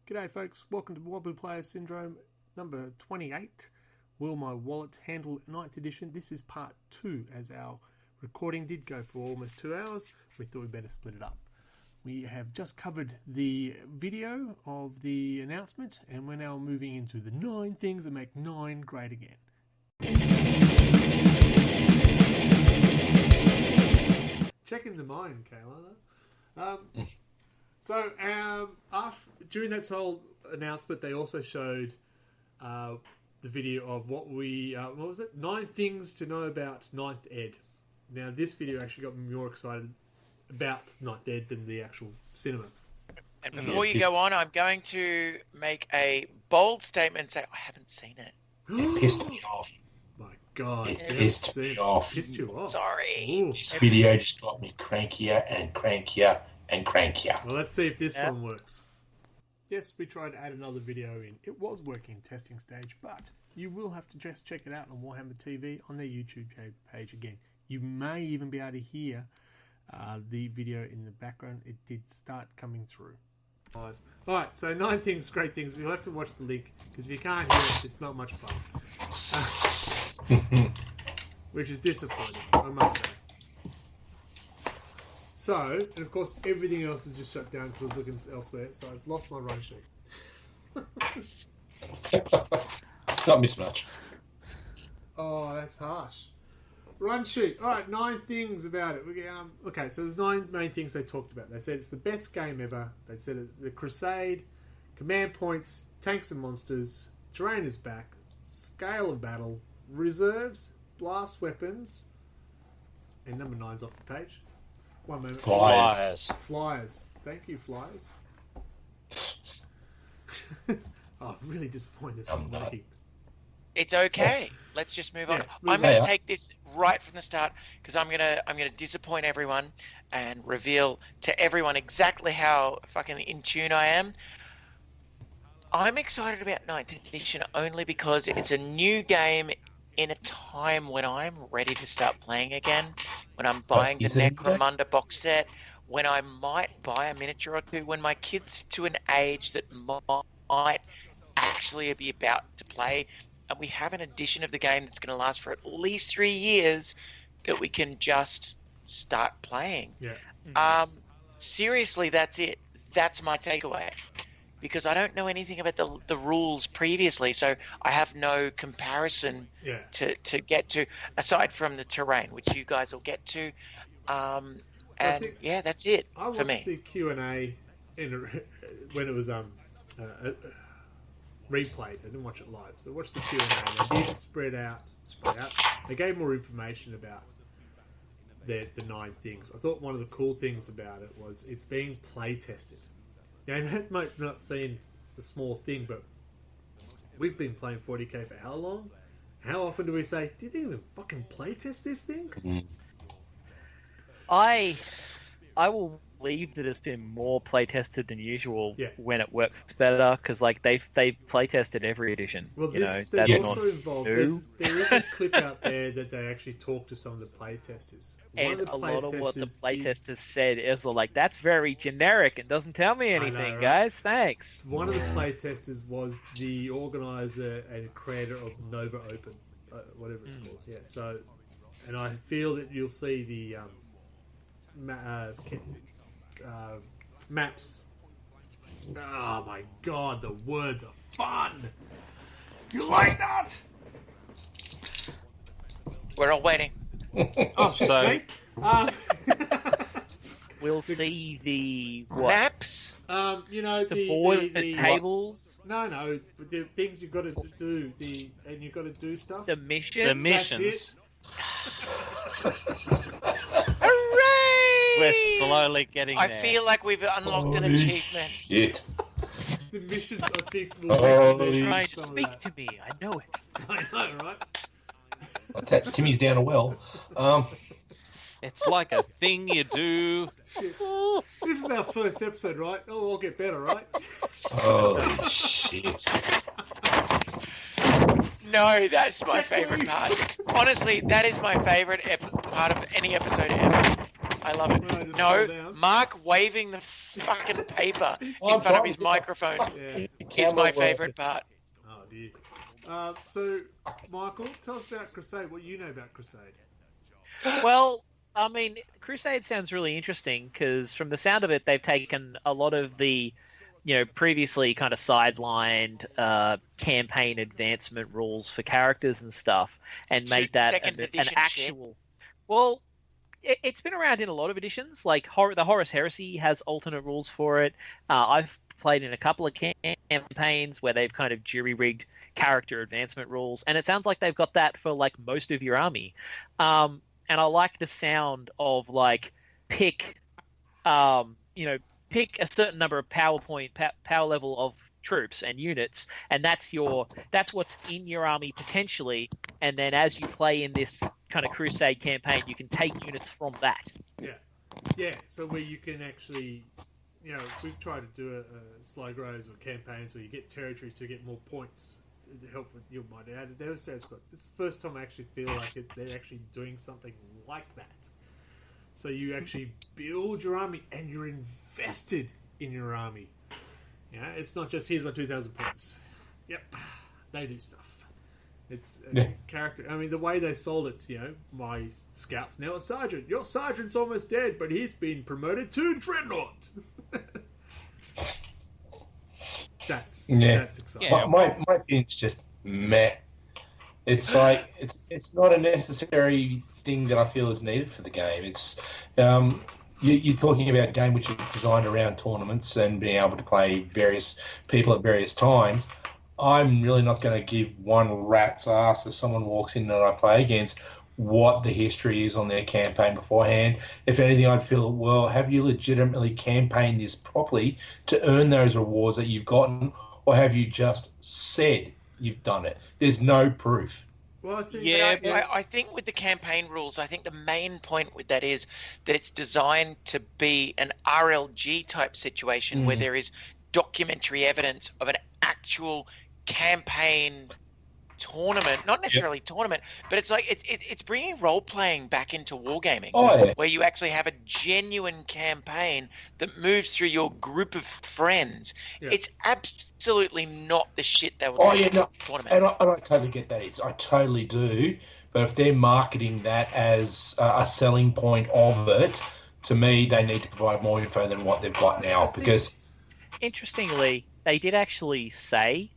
G'day folks, welcome to Wobbly Player Syndrome number 28. Will my wallet handle 9th edition? This is part 2, as our recording did go for almost 2 hours. We thought we'd better split it up. We have just covered the video of the announcement, and we're now moving into the 9 things that make 9 great again. Checking the mind, Kayla. So, during that whole announcement, they also showed the video of what was it? 9 things to know about 9th Ed. Now, this video actually got me more excited about 9th Ed than the actual cinema. And before you go on, I'm going to make a bold statement and say, I haven't seen it. It pissed me off. My God. It pissed me off. Pissed you off. Sorry. Ooh. This video just got me crankier and crankier and crankier. Well, let's see if this one works. Yes, we tried to add another video in. It was working testing stage, but you will have to just check it out on Warhammer TV on their YouTube page again. You may even be able to hear the video in the background. It did start coming through. Alright, so 9 things, great things. You'll have to watch the link, because if you can't hear it, it's not much fun. Which is disappointing, I must say. So, and of course, everything else is just shut down because I was looking elsewhere, so I've lost my run sheet. Not miss much. Oh, that's harsh. Run sheet. Alright, 9 things about it. Okay, so there's 9 main things they talked about. They said it's the best game ever. They said it's the Crusade, command points, tanks and monsters, terrain is back, scale of battle, reserves, blast weapons, and number 9's off the page. One moment. Flyers. Thank you, Flyers. I'm really disappointed this isn't working. It's okay. Let's just move on. I'm going to take this right from the start because I'm gonna disappoint everyone and reveal to everyone exactly how fucking in tune I am. I'm excited about 9th edition only because it's a new game in a time when I'm ready to start playing again, when I'm buying the Necron box set, when I might buy a miniature or two, when my kid's to an age that might actually be about to play, and we have an edition of the game that's going to last for at least 3 years that we can just start playing. Yeah. Seriously, that's it. That's my takeaway. Because I don't know anything about the rules previously, so I have no comparison to get to, aside from the terrain, which you guys will get to. And that's it for me. I watched the Q&A when it was replayed. I didn't watch it live, so I watched the Q&A. They did spread out. They gave more information about the 9 things. I thought one of the cool things about it was it's being play tested. Now, that might not seem a small thing, but we've been playing 40k for how long? How often do we say, did you even fucking playtest this thing? Mm-hmm. I will believe that it's been more playtested than usual when it works better, because like they've playtested every edition. Well, that's also involved. There is a clip out there that they actually talk to some of the playtesters. And a lot of what the playtesters said is like, that's very generic and doesn't tell me anything, right? Guys. Thanks. One of the playtesters was the organizer and creator of Nova Open, whatever it's called. Yeah. So, and I feel that you'll see the maps. Oh my God, the words are fun. You like that? We're all waiting. Oh, so we'll see the maps. The board, the tables. No, the things you've got to do. And you've got to do stuff. The mission. The missions. Hooray! We're slowly getting there. I feel like we've unlocked an achievement. Shit. The missions, I think, will speak to me. I know it. I know, right? What's that? Timmy's down a well. It's like a thing you do. Shit. This is our first episode, right? Oh, I'll get better, right? Oh, shit. No, that's my favourite part. Honestly, that is my favourite part of any episode ever. I love it. No, Mark waving the fucking paper in front of his microphone is my favourite part. Oh, dear. So, Michael, tell us about Crusade, what you know about Crusade. Well, I mean, Crusade sounds really interesting because from the sound of it, they've taken a lot of the, previously kind of sidelined campaign advancement rules for characters and stuff and made that an actual... Shit. Well, it's been around in a lot of editions. Like the Horus Heresy has alternate rules for it. I've played in a couple of campaigns where they've kind of jury-rigged character advancement rules, and it sounds like they've got that for like most of your army. And I like the sound of like pick a certain number of power level of troops and units, and that's what's in your army potentially. And then as you play in this kind of Crusade campaign, you can take units from that. Yeah. So where you can actually, we've tried to do a slow grows or campaigns where you get territories to get more points to help with your mind. This is the first time I actually feel like they're actually doing something like that. So you actually build your army and you're invested in your army. It's not just here's my 2,000 points. Yep, they do stuff. It's a character. I mean, the way they sold it, my scout's now a sergeant. Your sergeant's almost dead, but he's been promoted to Dreadnought. That's exciting. Yeah. My opinion's just meh. It's like it's not a necessary thing that I feel is needed for the game. It's you're talking about a game which is designed around tournaments and being able to play various people at various times. I'm really not going to give one rat's ass if someone walks in that I play against what the history is on their campaign beforehand. If anything, I'd feel, well, have you legitimately campaigned this properly to earn those rewards that you've gotten, or have you just said you've done it? There's no proof. Well, I think, I think with the campaign rules, I think the main point with that is that it's designed to be an RLG type situation where there is documentary evidence of an actual campaign tournament, not necessarily tournament, but it's like it's bringing role playing back into wargaming, where you actually have a genuine campaign that moves through your group of friends. It's absolutely not the shit that was tournament. And I totally get that. I totally do. But if they're marketing that as a selling point of it, to me, they need to provide more info than what they've got now. Because interestingly, they did actually say.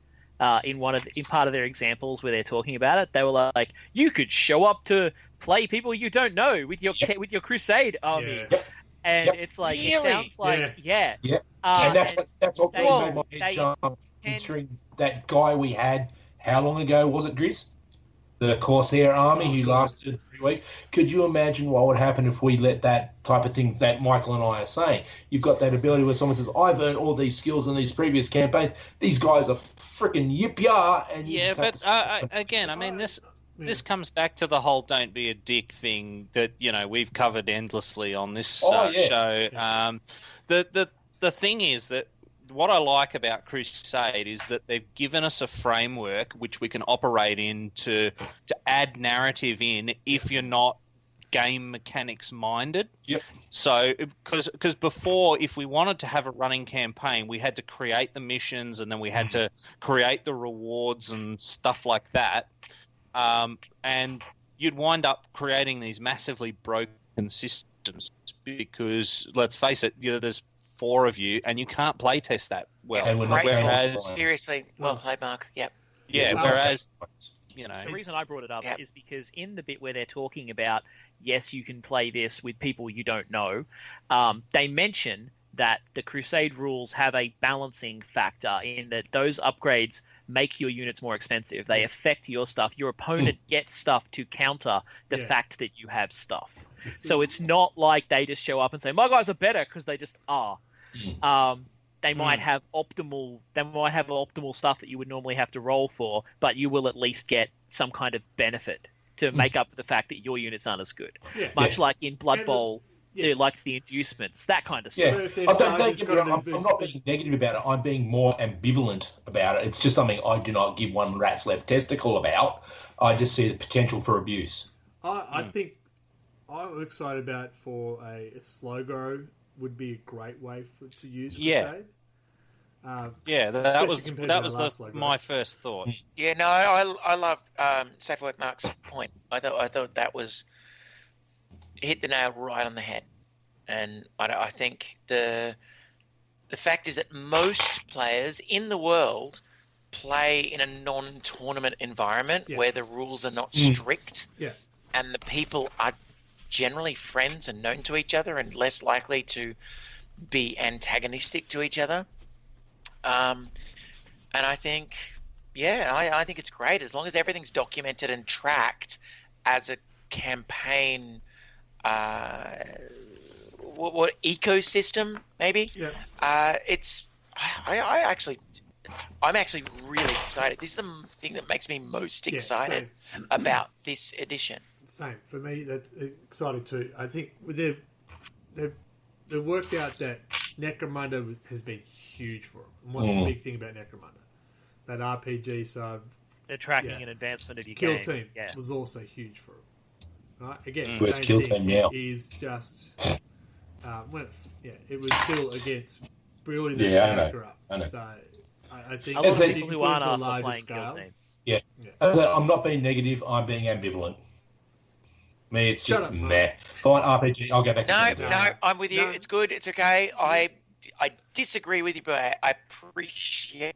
In part of their examples where they're talking about it, they were like, "You could show up to play people you don't know with your Crusade army," and it's like it sounds like and that's what really made my head jump. Considering that guy we had, how long ago was it, Grizz? The Corsair army who lasted 3 weeks. Could you imagine what would happen if we let that type of thing that Michael and I are saying? You've got that ability where someone says, I've earned all these skills in these previous campaigns. These guys are freaking yip-yah. And again, I mean, this comes back to the whole don't be a dick thing that, we've covered endlessly on this show. The thing is that what I like about Crusade is that they've given us a framework which we can operate in to add narrative in if you're not game mechanics minded. Yep. So, because before, if we wanted to have a running campaign, we had to create the missions and then we had to create the rewards and stuff like that. And you'd wind up creating these massively broken systems because, let's face it, there's 4 of you, and you can't play test that well. And seriously, well played, Mark. Yep. Yeah. Whereas, the reason I brought it up is because in the bit where they're talking about, yes, you can play this with people you don't know, they mention that the Crusade rules have a balancing factor in that those upgrades make your units more expensive. They affect your stuff. Your opponent gets stuff to counter the fact that you have stuff. So it's not like they just show up and say, my guys are better, because they just are. They might have optimal stuff that you would normally have to roll for, but you will at least get some kind of benefit to make up for the fact that your units aren't as good. Much like in Blood Bowl, like the inducements, that kind of stuff. I'm not being negative about it. I'm being more ambivalent about it. It's just something I do not give one rat's left testicle about. I just see the potential for abuse. I think I'm excited about for a slow grow would be a great way to use Crusade. That was my first thought. Yeah, no, I love Safe Work Mark's point. I thought that was hit the nail right on the head, and I think the fact is that most players in the world play in a non-tournament environment where the rules are not strict, and the people are generally friends and known to each other and less likely to be antagonistic to each other. And I think, I think it's great as long as everything's documented and tracked as a campaign. What ecosystem? Maybe. Yeah. I'm actually really excited. This is the thing that makes me most excited about this edition. Same for me. That's excited too. I think they've worked out that Necromunda has been huge for them. And what's the big thing about Necromunda? That RPG side. The tracking and advancement of your Kill game. Team was also huge for them. Right? Again, Where's Kill Team now? Is just it was still against building the character up. I know. So I think a lot of people who aren't asked are playing Kill Team. Yeah. I'm not being negative. I'm being ambivalent. Me, it's just meh. Go on, RPG. I'll go back to No, I'm with you. No. It's good. It's okay. I disagree with you, but I appreciate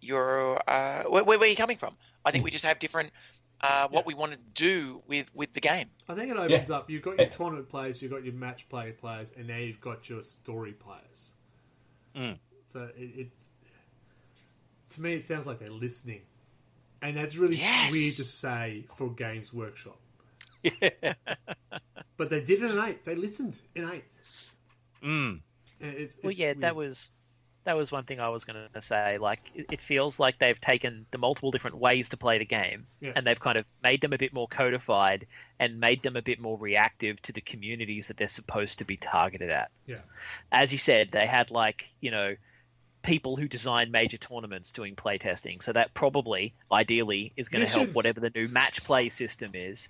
your where you're coming from. I think we just have different what we want to do with the game. I think it opens up. You've got your tournament players, you've got your match play players, and now you've got your story players. So it's to me, it sounds like they're listening, and that's really weird to say for Games Workshop. Yeah. But they did it in 8th. They listened in 8th. And it's weird. that was one thing I was going to say. Like, it feels like they've taken the multiple different ways to play the game, and they've kind of made them a bit more codified and made them a bit more reactive to the communities that they're supposed to be targeted at. Yeah. As you said, they had people who design major tournaments doing playtesting. So that probably, ideally, is going to help whatever the new match play system is.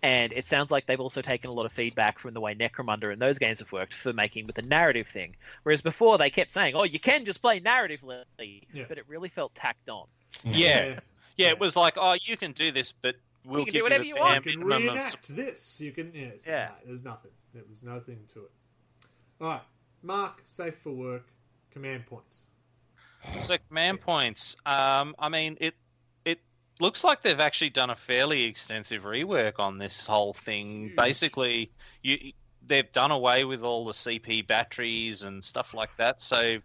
And it sounds like they've also taken a lot of feedback from the way Necromunda and those games have worked for making with the narrative thing. Whereas before they kept saying, you can just play narratively, but it really felt tacked on. Yeah, it was like, you can do this, but we'll give do whatever you want. You can reenact this. You can, there's nothing. There was nothing to it. All right, Mark, Safe for Work, command points. So command points. I mean, it looks like they've actually done a fairly extensive rework on this whole thing. Basically, they've done away with all the CP batteries and stuff like that. So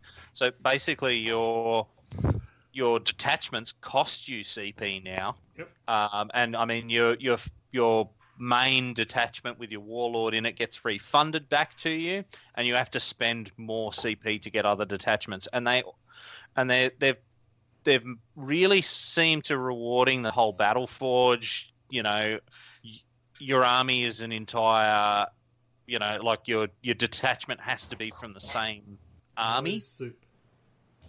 basically, your detachments cost you CP now. Yep. And I mean, your main detachment with your warlord in it gets refunded back to you, and you have to spend more CP to get other detachments. And they've really seemed to rewarding the whole battle forge. Your army is an entire, like your detachment has to be from the same army. Soup.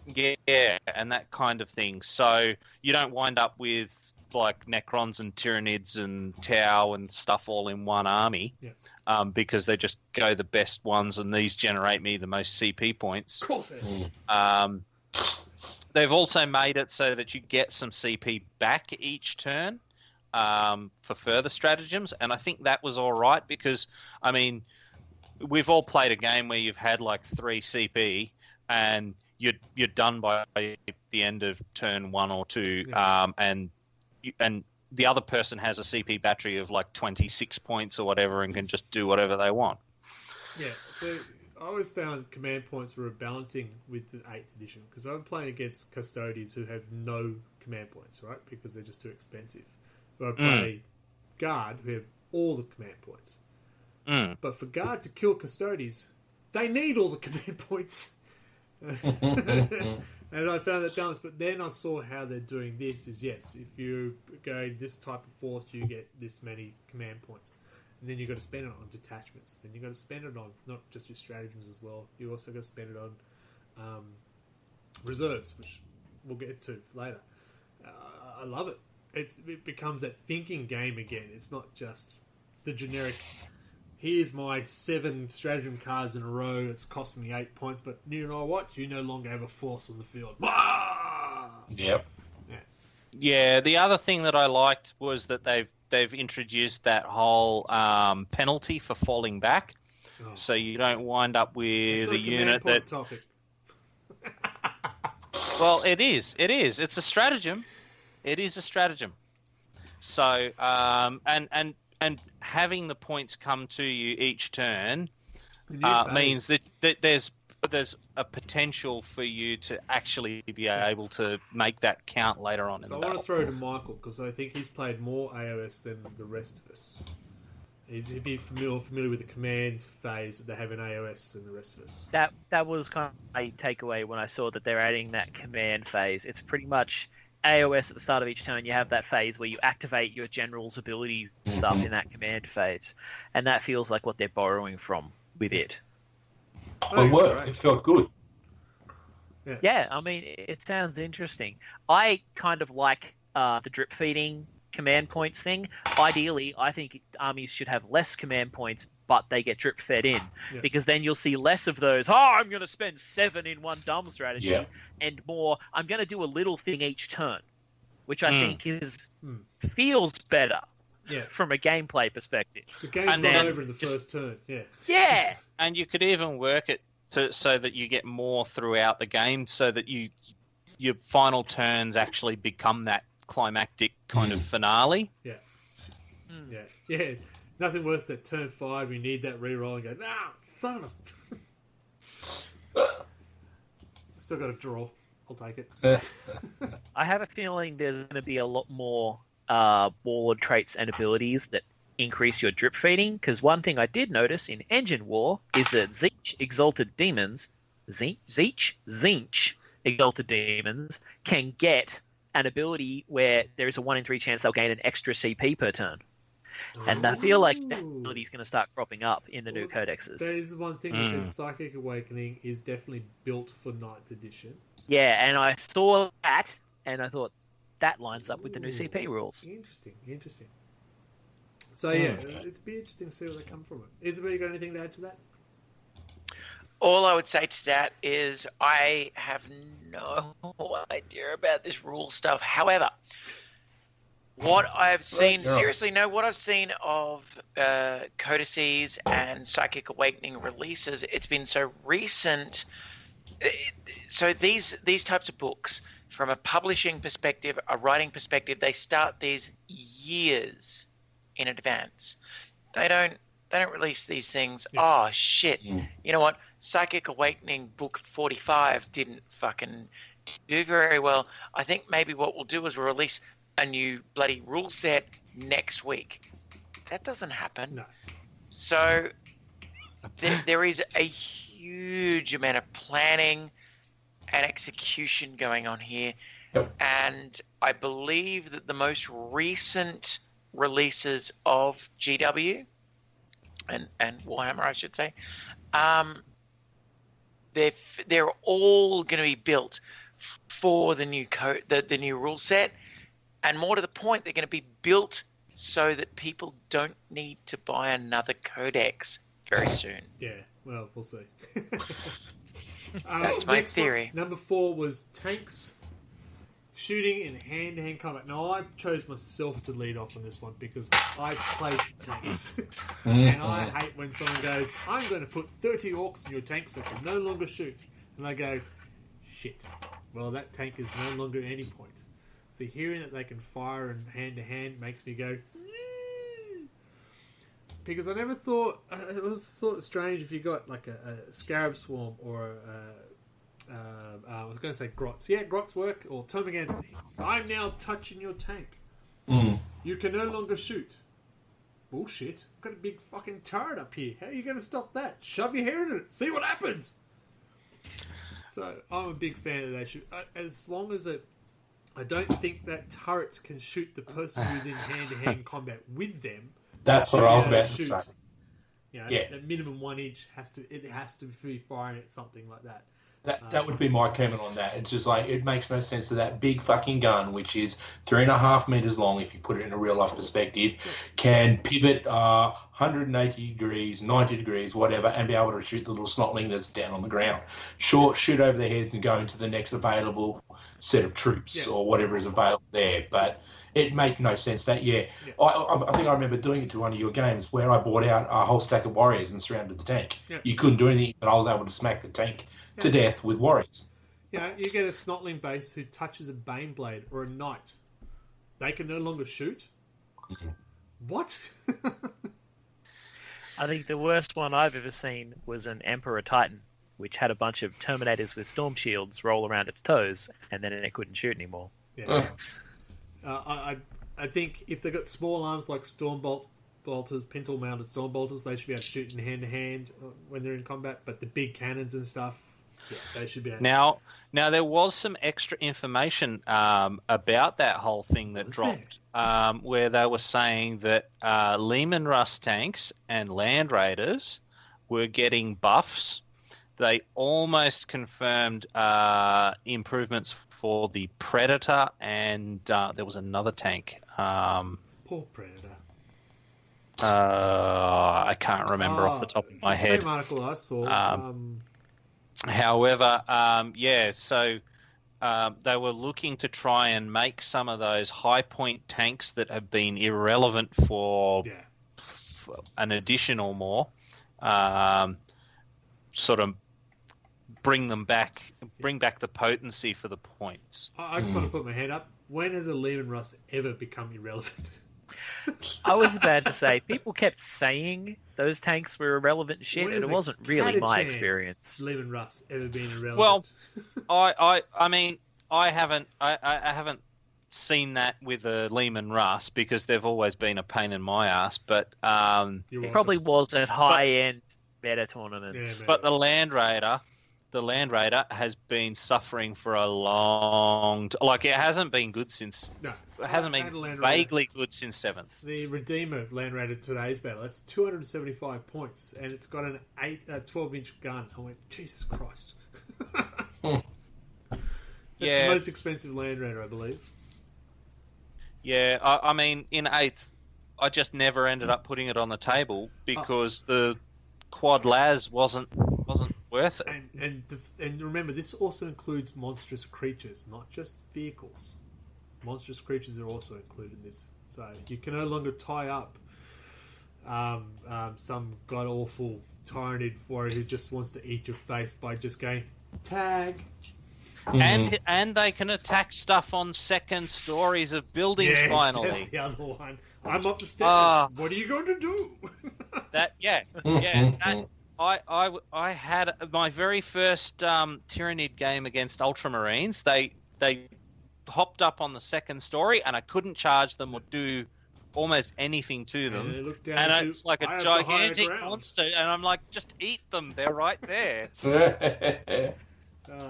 Yeah, and that kind of thing. So you don't wind up with like Necrons and Tyranids and Tau and stuff all in one army, because they just go the best ones, and these generate me the most CP points. Of course it is. They've also made it so that you get some CP back each turn for further stratagems, and I think that was all right because, I mean, we've all played a game where you've had like 3 CP and you're done by the end of turn 1 or 2, and the other person has a CP battery of like 26 points or whatever and can just do whatever they want. Yeah, so I always found command points were balancing with the 8th edition because I'm playing against custodians who have no command points, right? Because they're just too expensive. Or I play guard who have all the command points. But for guard to kill custodians, they need all the command points. And I found that balance. But then I saw how they're doing this is, yes, if you go this type of force, you get this many command points. And then you've got to spend it on detachments. Then you've got to spend it on not just your stratagems as well. You also got to spend it on reserves, which we'll get to later. I love it. It becomes that thinking game again. It's not just the generic. Here's my 7 stratagem cards in a row. It's cost me 8 points, but you know what? You no longer have a force on the field. Yep. Yeah. The other thing that I liked was that they've introduced that whole penalty for falling back, so you don't wind up with a unit that. Topic. Well, it is. It's a stratagem. It is a stratagem. So, and having the points come to you each turn means that there's a potential for you to actually be able to make that count later on in the battle. So I want to throw to Michael, because I think he's played more AOS than the rest of us. He'd be familiar with the command phase that they have in AOS than the rest of us. That was kind of a takeaway when I saw that they're adding that command phase. It's pretty much AOS at the start of each turn. You have that phase where you activate your general's ability stuff in that command phase, and that feels like what they're borrowing from with it. It worked. It felt good. Yeah, I mean, it sounds interesting. I kind of like the drip feeding command points thing. Ideally, I think armies should have less command points, but they get drip fed in, because then you'll see less of those, I'm going to spend 7 in one dumb strategy, and more, I'm going to do a little thing each turn, which I think feels better from a gameplay perspective. The game's not over in the first turn, Yeah! And you could even work it so that you get more throughout the game, so that your final turns actually become that climactic kind of finale. Yeah. Nothing worse than turn 5, you need that reroll and go, son of a... Still got a draw. I'll take it. I have a feeling there's going to be a lot more warlord traits and abilities that increase your drip feeding, because one thing I did notice in Engine War is that Tzeentch Exalted Demons Exalted Demons can get an ability where there is a 1 in 3 chance they'll gain an extra CP per turn. And I feel like that ability is going to start cropping up in the new codexes. That is the one thing that says Psychic Awakening is definitely built for 9th edition. Yeah, and I saw that, and I thought, that lines up with the new CP rules. Interesting. So it'd be interesting to see where they come from. Isabel, you got anything to add to that? All I would say to that is I have no idea about this rule stuff. However, what I've seen, what I've seen of codices and Psychic Awakening releases, it's been so recent. So these types of books, from a publishing perspective, a writing perspective, they start these years in advance. They don't release these things. Yeah. Oh shit! You know what? Psychic Awakening book 45 didn't fucking do very well. I think maybe what we'll do is we'll release a new bloody rule set next week. That doesn't happen. No. So there is a huge amount of planning and execution going on here. Yep. And I believe that the most recent releases of GW and Warhammer, I should say, they're all going to be built for the new the new rule set, and more to the point, they're going to be built so that people don't need to buy another codex very soon. Yeah, well, we'll see. That's my theory. Number 4 was tanks shooting in hand-to-hand combat. Now, I chose myself to lead off on this one because I play tanks. And I hate when someone goes, I'm going to put 30 orcs in your tank so it can no longer shoot. And I go, shit. Well, that tank is no longer at any point. So hearing that they can fire in hand-to-hand makes me go, because I never thought, I always thought it strange if you got like a Scarab Swarm or I was going to say Grots. Yeah, Grots work. Or Termagancy. I'm now touching your tank. You can no longer shoot. Bullshit. I've got a big fucking turret up here. How are you going to stop that? Shove your hair in it. See what happens. So I'm a big fan of that shoot. As long as I don't think that turret can shoot the person who's in hand-to-hand combat with them. That's what I was about to say. You know, that minimum 1 inch has to be firing at something like that. That would be my comment on that. It's just like, it makes no sense that big fucking gun, which is 3.5 meters long, if you put it in a real life perspective, can pivot 180 degrees, 90 degrees, whatever, and be able to shoot the little snotling that's down on the ground. Sure, shoot over their heads and go into the next available set of troops or whatever is available there. But it makes no sense that, I think I remember doing it to one of your games where I bought out a whole stack of warriors and surrounded the tank. Yeah. You couldn't do anything, but I was able to smack the tank to death with warriors. Yeah, you get a snotling base who touches a bane blade or a knight. They can no longer shoot? Mm-hmm. What? I think the worst one I've ever seen was an Emperor Titan, which had a bunch of Terminators with storm shields roll around its toes, and then it couldn't shoot anymore. Yeah. I think if they've got small arms like bolters, pintle-mounted storm bolters, they should be able to shoot in hand-to-hand when they're in combat, but the big cannons and stuff, they should be able to... Now, there was some extra information about that whole thing that dropped, where they were saying that Leman Russ tanks and Land Raiders were getting buffs. They almost confirmed improvements for the Predator, and there was another tank. Poor Predator. I can't remember off the top of my head. Same article I saw. However, so they were looking to try and make some of those high point tanks that have been irrelevant for an edition or more, sort of bring back the potency for the points. I just want to put my hand up. When has a Leman Russ ever become irrelevant? I was about to say, people kept saying those tanks were irrelevant shit, and it wasn't really my experience. Leman Russ ever been irrelevant? Well, I mean, I haven't seen that with a Leman Russ because they've always been a pain in my ass. But it probably was at high-end meta tournaments. But the Land Raider has been suffering for a long like it hasn't been good since it hasn't been vaguely good since 7th. The Redeemer Land Raider today's battle, that's 275 points, and it's got an 12-inch gun. I went, Jesus Christ. It's the most expensive Land Raider, I believe. Yeah, I mean, in 8th, I just never ended up putting it on the table because the Quad Las wasn't worth it. And remember, this also includes monstrous creatures, not just vehicles. Monstrous creatures are also included in this. So you can no longer tie up some god-awful tyrannid warrior who just wants to eat your face by just going, tag. And they can attack stuff on second stories of buildings finally. That's the other one. I'm up the stairs. What are you going to do? I had my very first Tyrannid game against Ultramarines. They hopped up on the second story, and I couldn't charge them or do almost anything to them. And it's like a gigantic monster, and I'm like, just eat them. They're right there.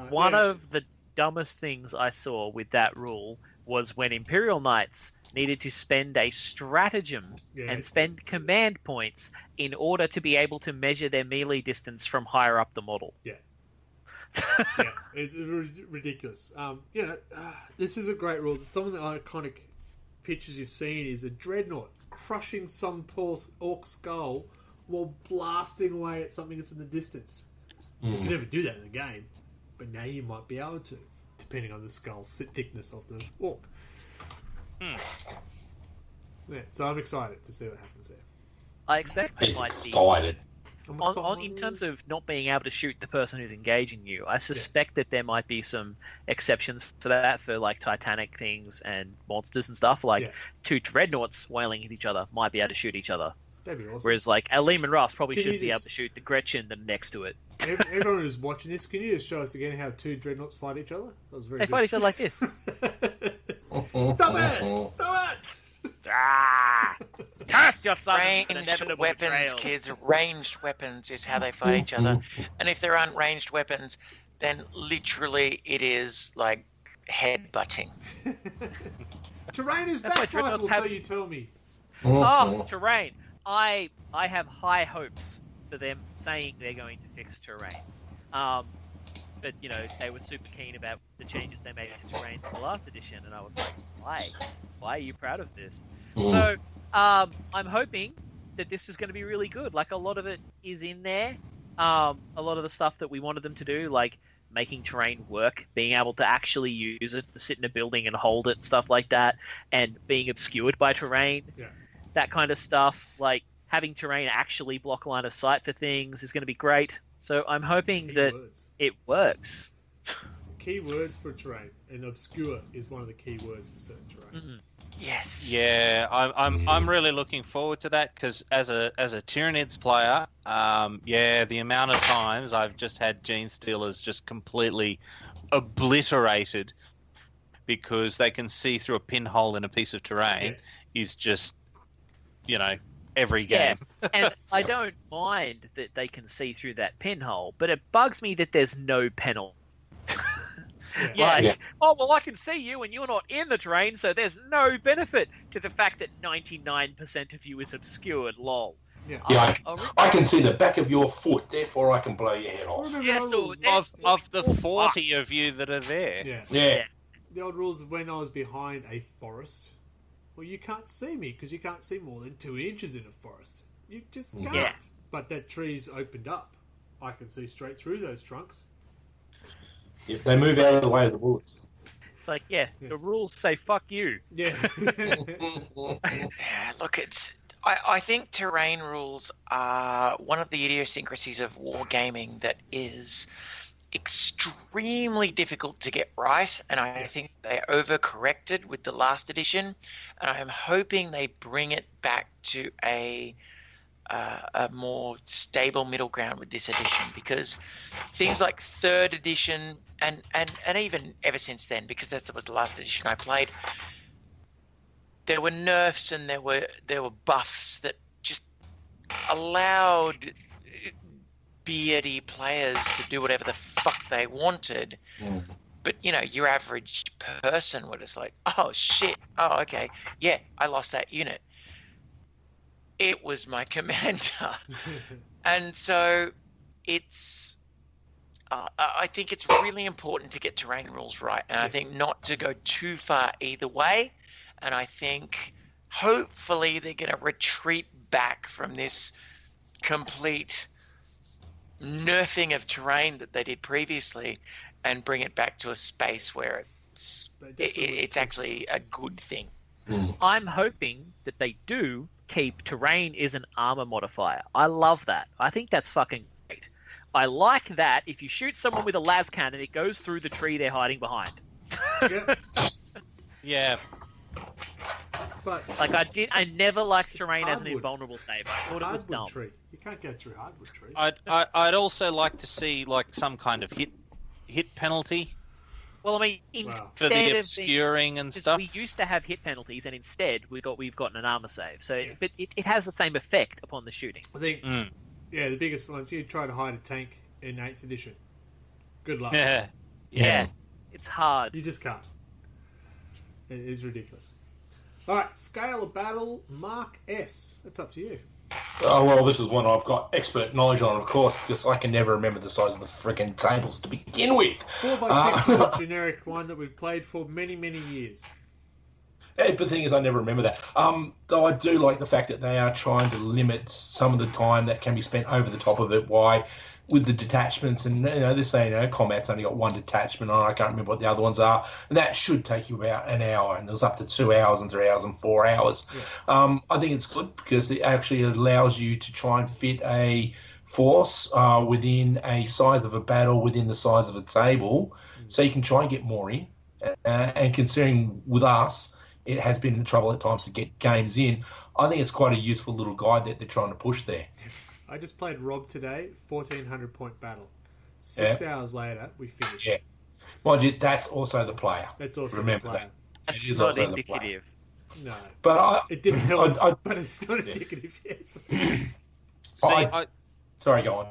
One of the dumbest things I saw with that rule was when Imperial Knights needed to spend a stratagem and spend command points in order to be able to measure their melee distance from higher up the model. It was ridiculous. This is a great rule. Some of the iconic pictures you've seen is a dreadnought crushing some poor orc skull while blasting away at something that's in the distance. You can never do that in the game, but now you might be able to, depending on the skull thickness of the orc. Yeah, so I'm excited to see what happens there. I expect it might be excited. In terms of not being able to shoot the person who's engaging you. I suspect that there might be some exceptions for that, for like Titanic things and monsters and stuff. Like two dreadnoughts wailing at each other might be able to shoot each other. That'd be awesome. Whereas like a Leman Russ probably should be able to shoot the Gretchen that next to it. Everyone who's watching this, can you just show us again how two dreadnoughts fight each other? That was very good. Fight each other like this. Stop it! Stop it! Curse your son! Ranged weapons, kids. Ranged weapons is how they fight each other. And if there aren't ranged weapons, then literally it is like head-butting. Terrain is back, Michael, so you tell me. Oh, Terrain. I have high hopes for them saying they're going to fix Terrain. but they were super keen about the changes they made to terrain in the last edition, and I was like, why are you proud of this? So I'm hoping that this is going to be really good. Like, a lot of it is in there. A lot of the stuff that we wanted them to do, like making terrain work, being able to actually use it, sit in a building and hold it, stuff like that, and being obscured by terrain, that kind of stuff, like having terrain actually block line of sight for things is going to be great. So I'm hoping that it works. Key words for terrain, and obscure is one of the key words for certain terrain. Mm-hmm. Yes. Yeah, I'm really looking forward to that, because as a Tyranids player, the amount of times I've just had Gene Stealers just completely obliterated because they can see through a pinhole in a piece of terrain is just, every game. Yeah, and I don't mind that they can see through that pinhole, but it bugs me that there's no penalty. Oh, well, I can see you and you're not in the terrain, so there's no benefit to the fact that 99% of you is obscured, lol. I can see the back of your foot, therefore I can blow your head off. Of the 40 of you that are there. Yeah. The old rules of when I was behind a forest, well, you can't see me because you can't see more than 2 inches in a forest. You just can't. Yeah. But that tree's opened up. I can see straight through those trunks. If they move out of the way of the bullets. It's like, the rules say fuck you. Yeah. Look, I think terrain rules are one of the idiosyncrasies of wargaming that is extremely difficult to get right, and I think they overcorrected with the last edition, and I'm hoping they bring it back to a more stable middle ground with this edition, because things like 3rd edition and even ever since then, because that was the last edition I played, there were nerfs and there were buffs that just allowed beardy players to do whatever the fuck they wanted. But your average person were just like, oh shit, oh okay, yeah, I lost that unit. It was my commander. And so it's I think it's really important to get terrain rules right, and I think not to go too far either way, and I think hopefully they're going to retreat back from this complete nerfing of terrain that they did previously and bring it back to a space where it's actually a good thing. I'm hoping that they do keep terrain is an armor modifier. I love that. I think that's fucking great. I like that if you shoot someone with a las cannon, it goes through the tree they're hiding behind. Yeah. But like I never liked terrain as an invulnerable save. I thought it was dumb. Tree. You can't go through hardwood trees. I'd also like to see like some kind of hit penalty. Well, I mean, instead for the obscuring and stuff. We used to have hit penalties, and instead we've gotten an armor save. So, but it has the same effect upon the shooting. I think, the biggest one. If you try to hide a tank in 8th edition, good luck. Yeah, it's hard. You just can't. It is ridiculous. All right, scale of battle, Mark S. That's up to you. Oh, well, this is one I've got expert knowledge on, of course, because I can never remember the size of the freaking tables to begin with. 4x6 is a generic one that we've played for many, many years. Yeah, but the thing is, I never remember that. Though I do like the fact that they are trying to limit some of the time that can be spent over the top of it. Why? With the detachments, and they're saying combat's only got 1 detachment on. I can't remember what the other ones are, and that should take you about an hour, and there's up to 2 hours and 3 hours and 4 hours. I think it's good because it actually allows you to try and fit a force within a size of a battle, within the size of a table, so you can try and get more in. And considering with us, it has been trouble at times to get games in. I think it's quite a useful little guide that they're trying to push there. I just played Rob today, 1,400 point battle. 6 hours later, we finished. Yeah. Mind you, that's also the player. That's also Remember the player. That. It is not also indicative. No. But it didn't help, but it's not indicative, yes. Sorry, go on.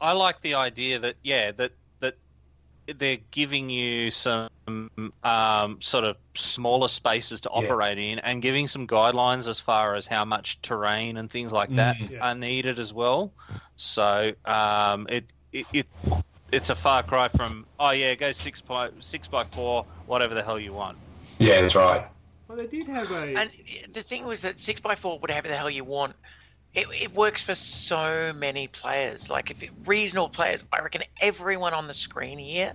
I like the idea that, that they're giving you some sort of smaller spaces to operate in, and giving some guidelines as far as how much terrain and things like that are needed as well. So it it's a far cry from go 6x4, whatever the hell you want. Yeah, that's right. Well, they did have a. And the thing was that 6x4, whatever the hell you want, it works for so many players. Like, reasonable players, I reckon everyone on the screen here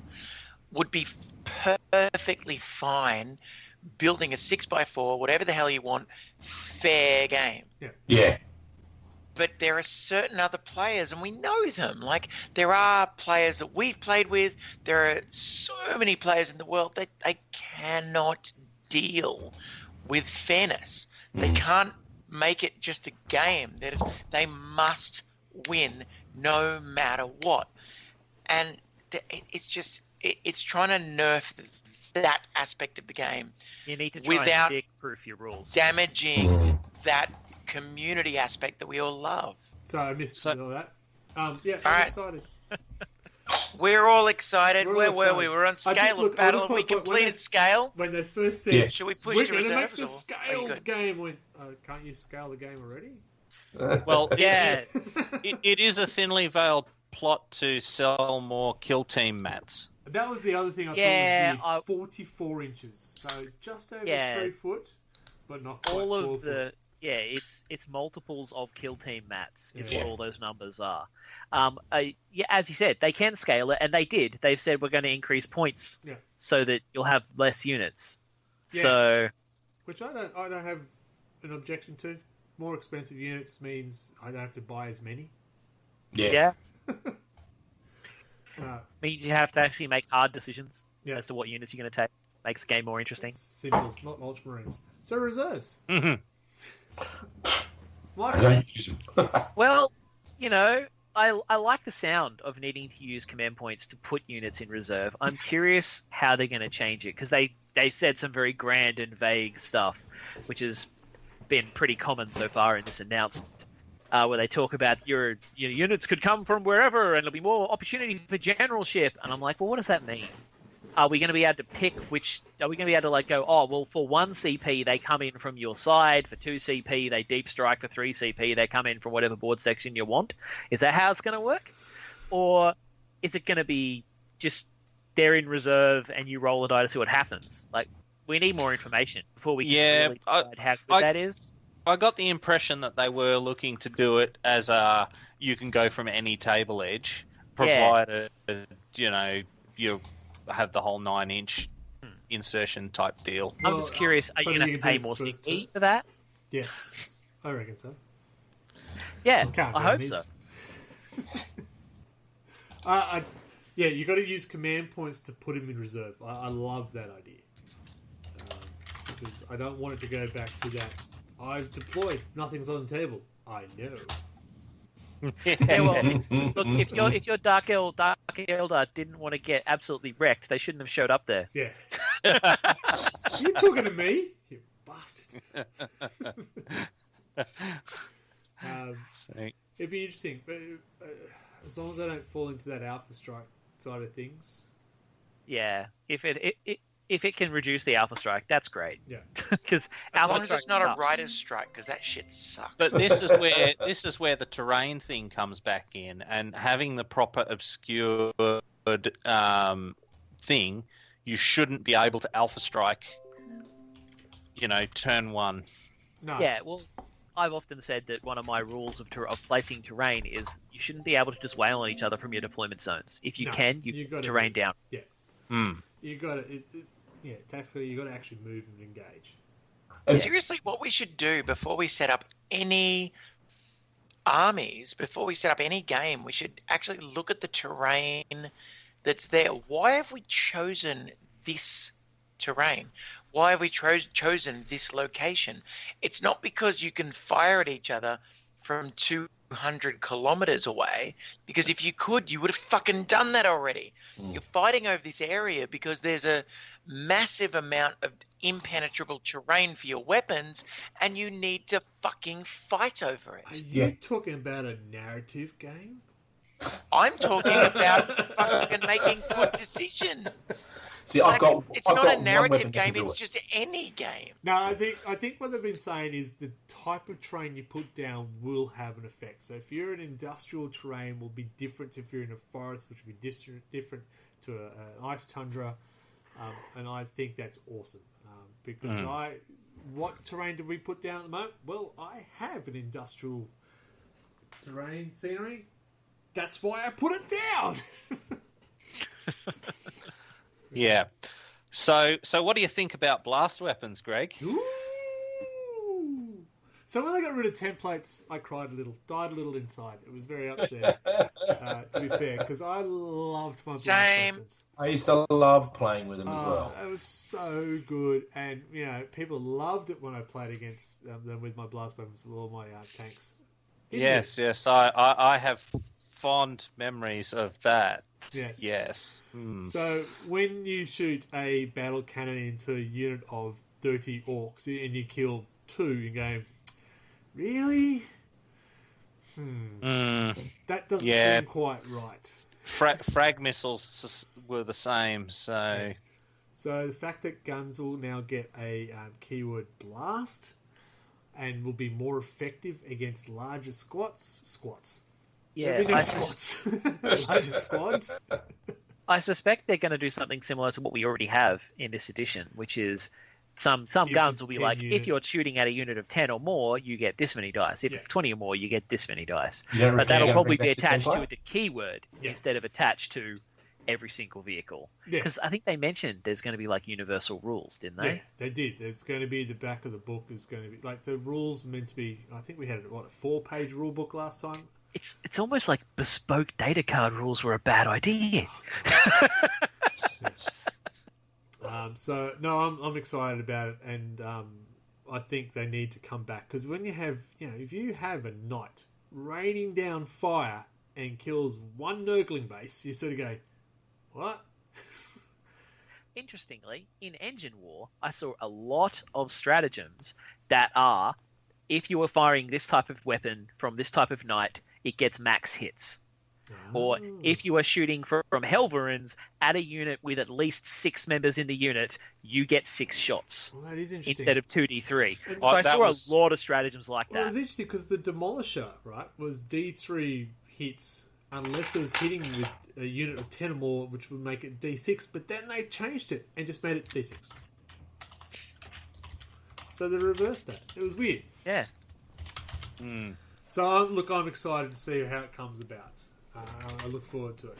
would be perfectly fine building a 6x4, whatever the hell you want, fair game. Yeah. But there are certain other players, and we know them. Like, there are players that we've played with. There are so many players in the world that they cannot deal with fairness. They can't make it just a game. They must win no matter what. And it's trying to nerf that aspect of the game. You need to try without and dick-proof your rules. Damaging that community aspect that we all love. So I missed all that. I'm right. excited. We're all excited. Where were we? We're on Scale of Battle. Have we completed Scale? When they first said, should we push we're to going to reserves? make the scaled game, went, can't you scale the game already? Well, yeah, it is a thinly veiled plot to sell more kill team mats. That was the other thing I thought was weird. 44 inches, so just over 3 foot, but not quite all 4 of foot. the it's multiples of kill team mats is what all those numbers are. As you said, they can scale it, and they did. They've said we're going to increase points so that you'll have less units. Yeah. So, which I don't have an objection to. More expensive units means I don't have to buy as many. Yeah. Means you have to actually make hard decisions as to what units you're going to take. Makes the game more interesting. It's simple, not Ultramarines. So reserves. Mm-hmm. I don't use them. Well, I like the sound of needing to use command points to put units in reserve. I'm curious how they're going to change it, because they said some very grand and vague stuff, which has been pretty common so far in this announcement, where they talk about your units could come from wherever and there'll be more opportunity for generalship. And I'm like, well, what does that mean? Are we going to be able to pick which? Are we going to be able to go, oh, well, for 1 CP, they come in from your side. For 2 CP, they deep strike. For 3 CP, they come in from whatever board section you want. Is that how it's going to work? Or is it going to be just they're in reserve and you roll a die to see what happens? Like, we need more information before we can really decide how good that is. I got the impression that they were looking to do it as you can go from any table edge, provided, you have the whole 9-inch insertion type deal. I'm just curious, are you going to pay more CP for that? Yes, I reckon so. Yeah, I hope so. You got to use command points to put him in reserve. I love that idea. Because I don't want it to go back to that. I've deployed. Nothing's on the table. I know. Yeah, well, look, if your Dark Eldar didn't want to get absolutely wrecked, they shouldn't have showed up there. Yeah. You talking to me? You bastard. It'd be interesting, but as long as I don't fall into that Alpha Strike side of things. Yeah, if it can reduce the Alpha Strike, that's great. Yeah, because as long as it's not a Rider's Strike, because that shit sucks. But this is where the terrain thing comes back in, and having the proper obscured thing, you shouldn't be able to Alpha Strike. Turn 1. No. Yeah, well, I've often said that one of my rules of placing terrain is you shouldn't be able to just wail on each other from your deployment zones. If you can, you terrain down. Yeah. Mm. You got to. Tactically, you got to actually move and engage. Seriously, what we should do before we set up any armies, before we set up any game, we should actually look at the terrain that's there. Why have we chosen this terrain? Why have we chosen this location? It's not because you can fire at each other from 200 kilometers away, because if you could, you would have fucking done that already. You're fighting over this area because there's a massive amount of impenetrable terrain for your weapons, and you need to fucking fight over it. Are you talking about a narrative game? I'm talking about fucking making good decisions. See, it's not a narrative game. It's just any game. No, I think what they've been saying is the type of terrain you put down will have an effect. So if you're in industrial terrain, will be different to if you're in a forest, which will be different to an ice tundra. And I think that's awesome because what terrain did we put down at the moment? Well, I have an industrial terrain scenery. That's why I put it down. Yeah. So what do you think about blast weapons, Greg? Ooh. So when I got rid of templates, I cried a little, died a little inside. It was very upsetting, to be fair, because I loved my blast weapons. I used to love playing with them as well. It was so good, and people loved it when I played against them with my blast weapons with all my tanks. Yes. I have fond memories of that. Yes. So when you shoot a battle cannon into a unit of 30 orcs and you kill 2, you go, really? That doesn't seem quite right. Frag missiles were the same, so... Yeah. So the fact that guns will now get a keyword blast and will be more effective against larger squats. Yeah, larger squads. I suspect they're going to do something similar to what we already have in this edition, which is some guns will be like, if you're shooting at a unit of 10 or more, you get this many dice. If it's 20 or more, you get this many dice. But that'll probably be attached to the keyword instead of attached to every single vehicle. Because I think they mentioned there's going to be like universal rules, didn't they? Yeah, they did. There's going to be the back of the book is going to be like the rules meant to be. I think we had a 4-page rule book last time. It's almost like bespoke data card rules were a bad idea. So no, I'm excited about it, and I think they need to come back because when you have, if you have a knight raining down fire and kills one Nurgling base, you sort of go, what? Interestingly, in Engine War, I saw a lot of stratagems that are, if you were firing this type of weapon from this type of knight, it gets max hits. Or if you are shooting from Helverins at a unit with at least 6 members in the unit, you get 6 shots. Well, that is interesting. Instead of 2d3. So I saw a lot of stratagems like that. Well, it was interesting because the Demolisher, right, was D3 hits unless it was hitting with a unit of 10 or more, which would make it D6, but then they changed it and just made it D6. So they reversed that. It was weird. Yeah. So, I'm excited to see how it comes about. I look forward to it.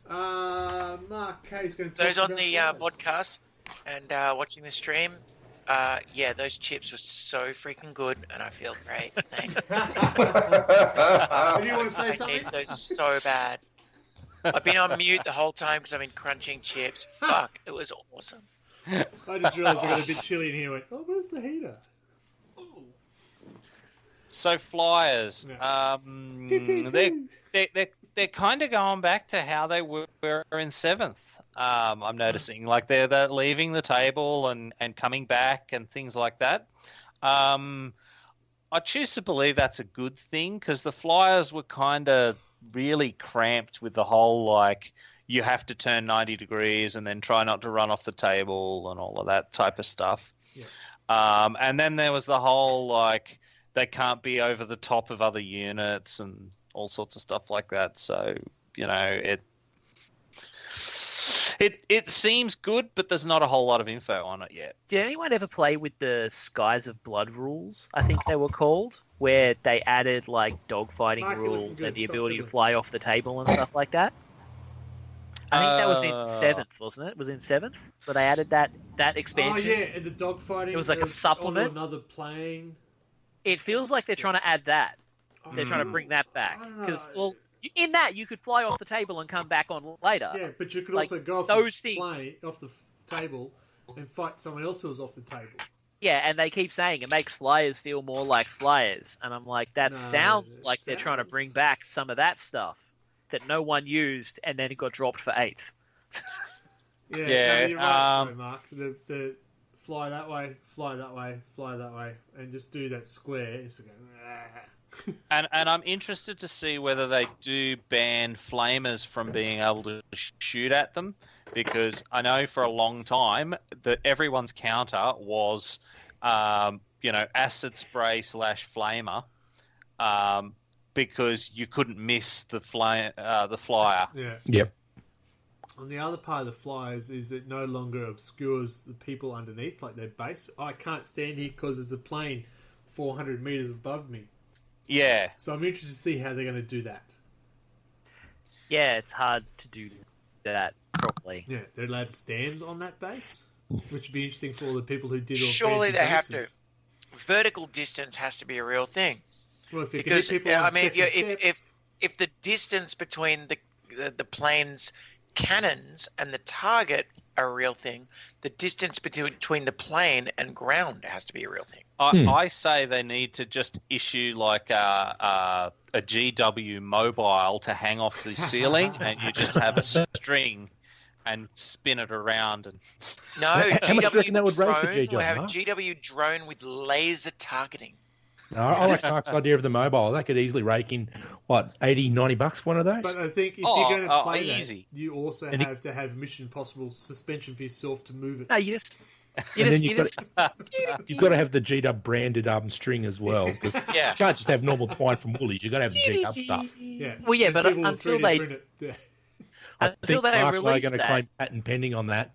Mark K's going to talk those on about the podcast and watching the stream. Those chips were so freaking good, and I feel great. Thanks. Do you want to say something? I need those so bad. I've been on mute the whole time because I've been crunching chips. Fuck, it was awesome. I just realised I got a bit chilly in here. Went, where's the heater? So flyers, they're kind of going back to how they were in 7th. I'm noticing, like they're leaving the table and coming back and things like that. I choose to believe that's a good thing because the flyers were kind of really cramped with the whole like you have to turn 90 degrees and then try not to run off the table and all of that type of stuff. Yeah. And then there was the whole like they can't be over the top of other units and all sorts of stuff like that. So, it seems good, but there's not a whole lot of info on it yet. Did anyone ever play with the Skies of Blood rules, I think they were called, where they added like dogfighting rules and the ability to fly off the table and stuff like that? I think that was in 7th, wasn't it? Was it in 7th? So they added that expansion. Oh, yeah, and the dogfighting. It was like a supplement. Another plane. It feels like they're trying to add that. They're trying to bring that back. Because, in that, you could fly off the table and come back on later. Yeah, but you could also go off the table and fight someone else who was off the table. Yeah, and they keep saying it makes flyers feel more like flyers. And I'm like, sounds like they're trying to bring back some of that stuff that no one used and then it got dropped for 8th. You're right, Mark. The fly that way, fly that way, fly that way, and just do that square. It's like, and I'm interested to see whether they do ban flamers from being able to shoot at them, because I know for a long time that everyone's counter was, acid spray / flamer, because you couldn't miss the flyer. Yeah. Yep. On the other part of the flyers is it no longer obscures the people underneath, like their base. I can't stand here because there's a plane 400 meters above me. Yeah. So I'm interested to see how they're going to do that. Yeah, it's hard to do that properly. Yeah, they're allowed to stand on that base, which would be interesting for all the people who did all Surely fancy they have bases. to. Vertical distance has to be a real thing. Well, if you can Because hit people on second step, if the distance between the plane's cannons and the target are a real thing, the distance between the plane and ground has to be a real thing. I say they need to just issue like a GW mobile to hang off the ceiling, and you just have a string and spin it around. And No, How much do you reckon that would raise for drone GW, will have a Mark? GW drone with laser targeting. No, I like Mark's idea of the mobile. That could easily rake in, what, $80, $90 one of those? but I think if you're going to play easy. that, you also have to have Mission Impossible suspension for yourself to move it. No, you just you've got to have the G-Dub branded string as well. 'Cause Yeah. you can't just have normal twine from Woolies. You've got to have the G-Dub stuff. Yeah. Well, yeah, And but people will until 3D they print it. Yeah. I until think they Mark and I are release going to that, claim patent pending on that.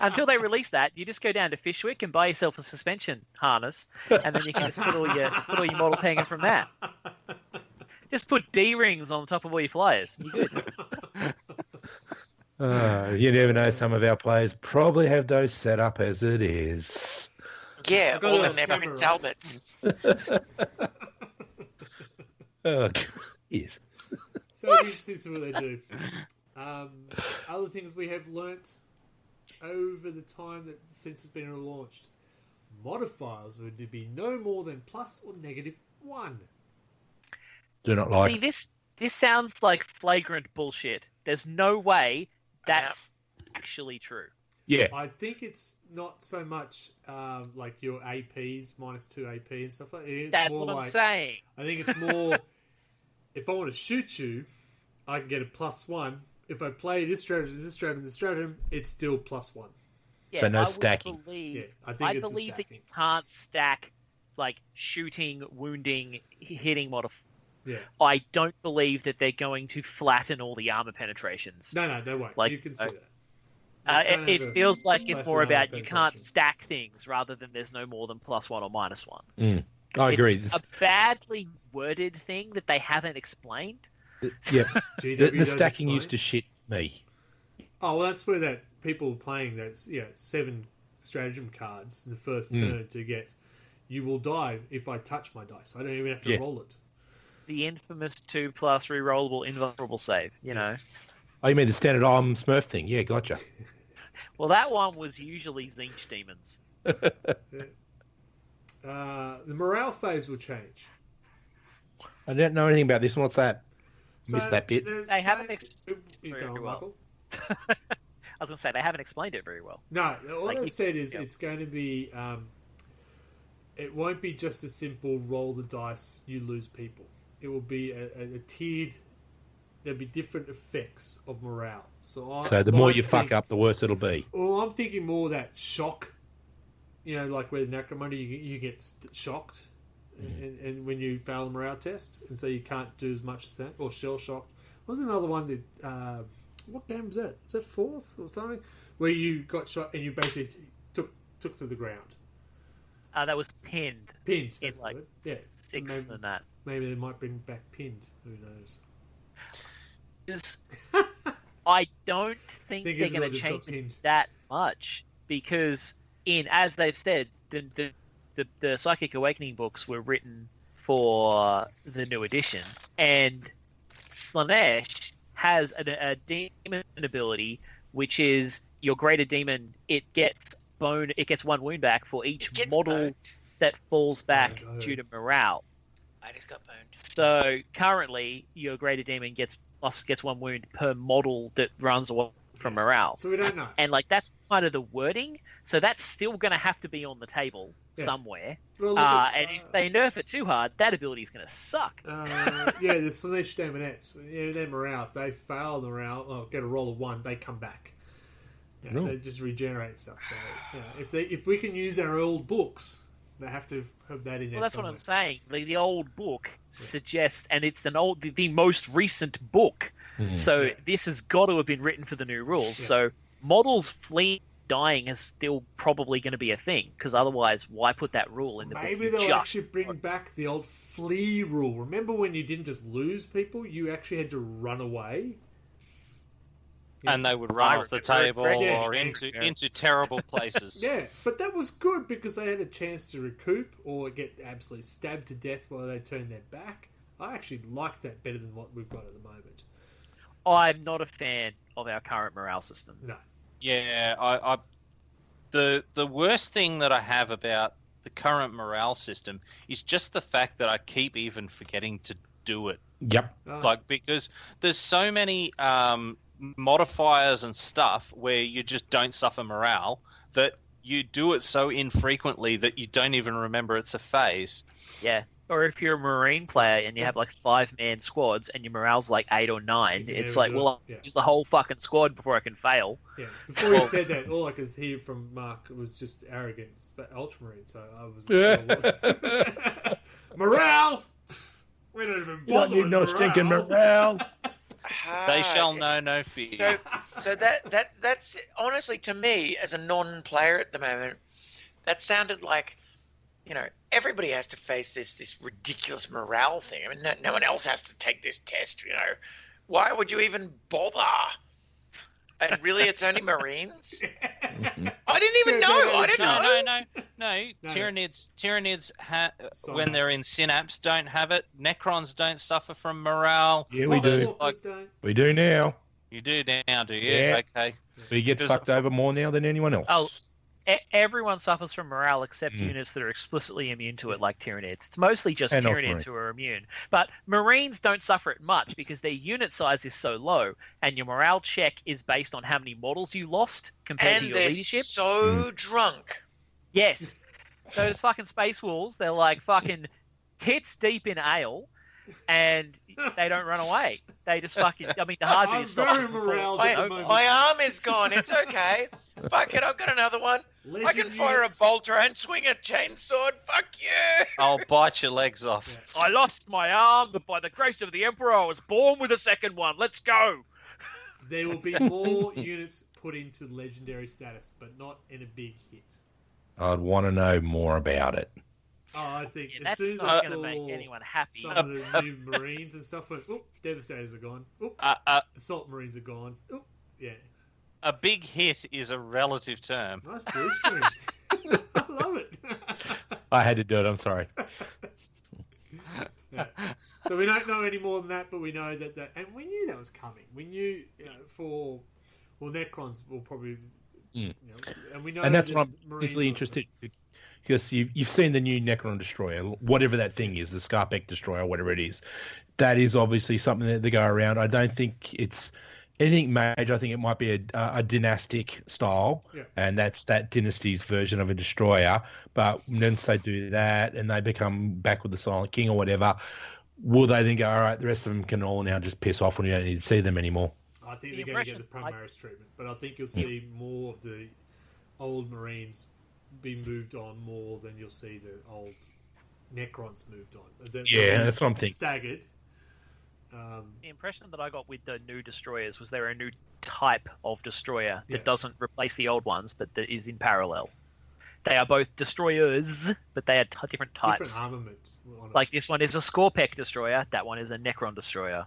until they release that, you just go down to Fishwick and buy yourself a suspension harness, and then you can just put all your models hanging from that. Just put D rings on top of all your flyers. You're good. You never know. Some of our players probably have those set up as it is. Yeah, I've got all it the off Never camera, Talbots. Oh, yes. So it'll be interesting to see what they do. Other things we have learnt over the time that since it's been relaunched. Modifiers would be no more than plus or -1. Do not like. See, this sounds like flagrant bullshit. There's no way that's actually true. Yeah. I think it's not so much like your APs, -2 AP and stuff like that. It's That's more what I'm like, saying. I think it's more, if I want to shoot you, I can get a +1. If I play this stratagem, it's still +1. Yeah, So no I would stacking. Believe, Yeah, I think it's the believe that you stacking. can't stack like shooting, wounding, hitting modifiers. Yeah. I don't believe that they're going to flatten all the armor penetrations. No, they won't. Like, you can see that. It feels like it's more armor about you can't penetration. stack things rather than there's no more than +1 or -1. I agree. It's a badly worded thing that they haven't explained. Yeah. GW the does stacking explain. used to shit me. Oh, well, that's where that people playing those 7 stratagem cards in the first turn to get. You will die if I touch my dice. I don't even have to Yes. roll it. The infamous 2+ rerollable invulnerable save, you know. Oh, you mean the standard Smurf thing? Yeah, gotcha. Well, that one was usually Zinch demons. The morale phase will change. I don't know anything about this one. What's that? Missed that bit. They haven't You very go on, well. Michael. I was going to say, they haven't explained it very well. No, all Like, they've said is yeah. it's going to be. It won't be just a simple roll the dice, you lose people. It will be a tiered. There'll be different effects of morale. So the more you fuck up, the worse it'll be. Well, I'm thinking more that shock. You know, like with Necron, you get shocked, and when you fail a morale test, and so you can't do as much as that, or shell shocked. Wasn't another one that? What game was that? Was that 4th or something? Where you got shot and you basically took to the ground. That was pinned. Pinned. In That's like the word. Yeah. So 6th and that. maybe they might bring back pinned. Who knows? I don't think they're Israel going to just got change pinned. it that much because, as they've said, the Psychic Awakening books were written for the new edition, and Slanesh has a demon ability, which is your greater demon. It gets 1 wound back for each model boned. that falls back Oh, no. due to morale. I just got boned. So currently, your greater demon gets 1 wound per model that runs away from morale. So we don't know. And like that's kind of the wording. So that's still going to have to be on the table somewhere. Well, look at, And if they nerf it too hard, that ability is going to suck. the Slanesh Daemonettes, their morale, if they fail the morale, or get a roll of 1, they come back. They just regenerate stuff. So if we can use our old books, they have to have that in there. Well, that's somewhere. what I'm saying. The old book suggests, and it's the most recent book. So this has got to have been written for the new rules. So models fleeing, dying is still probably going to be a thing, because otherwise, why put that rule in the book? Maybe they'll actually bring back the old flee rule. Remember when you didn't just lose people, you actually had to run away? And they would run off the table or into terrible places. Yeah, but that was good because they had a chance to recoup or get absolutely stabbed to death while they turned their back. I actually like that better than what we've got at the moment. I'm not a fan of our current morale system. No. Yeah, the worst thing that I have about the current morale system is just the fact that I keep even forgetting to do it. Yep. Because there's so many modifiers and stuff where you just don't suffer morale that you do it so infrequently that you don't even remember it's a phase. Yeah. Or if you're a Marine player and you have like 5-man squads and your morale's like 8 or 9, it's like, I'll use the whole fucking squad before I can fail. Yeah. Before you said that, all I could hear from Mark was just arrogance, but Ultramarine, so I wasn't sure what was. Morale! We don't even bother with no morale. stinking morale. They shall know no fear. So that's honestly, to me, as a non-player at the moment, that sounded like, everybody has to face this ridiculous morale thing. I mean, no one else has to take this test, Why would you even bother? And really, it's only Marines? I didn't even know. I didn't know. No. Tyranids when they're in Synapse, don't have it. Necrons don't suffer from morale. Yeah, we do. We do now. You do now, do you? Yeah. Okay. We get fucked over more now than anyone else. Oh, everyone suffers from morale except units that are explicitly immune to it, like Tyranids. It's mostly just Tyranids who are immune. But Marines don't suffer it much because their unit size is so low, and your morale check is based on how many models you lost compared to your leadership. So drunk. Yes. Those fucking Space Wolves, they're like fucking tits deep in ale, and they don't run away. They just fucking... I mean, the hard bit is my arm is gone. It's okay. Fuck it, I've got another one. I can fire a bolter and swing a chainsword. Fuck you. I'll bite your legs off. Yeah. I lost my arm, but by the grace of the Emperor, I was born with a second one. Let's go. There will be more units put into legendary status, but not in a big hit. I'd want to know more about it. Oh, I think that's as soon as not I going to saw make anyone happy. some of the new Marines and stuff, like, Devastators are gone. Assault Marines are gone. Yeah. A big hit is a relative term. Nice blue screen. I love it. I had to do it. I'm sorry. Yeah. So we don't know any more than that, but we know that, and we knew that was coming. We knew Necrons will probably, and we know. And that's what I'm Marines particularly interested in, because you've seen the new Necron destroyer, whatever that thing is, the Scarpec destroyer, whatever it is. That is obviously something that they go around. I don't think it's anything major. I think it might be a dynastic style, and that's that dynasty's version of a destroyer. But once they do that and they become back with the Silent King or whatever, will they then go, all right, the rest of them can all now just piss off and we don't need to see them anymore? I think they're going to get the Primaris treatment, but I think you'll see more of the old Marines be moved on more than you'll see the old Necrons moved on. That's what I'm thinking. Staggered. The impression that I got with the new destroyers was they're a new type of destroyer that doesn't replace the old ones, but that is in parallel. They are both destroyers, but they are different types. Different armament. Like this one is a Scorpec destroyer, that one is a Necron destroyer.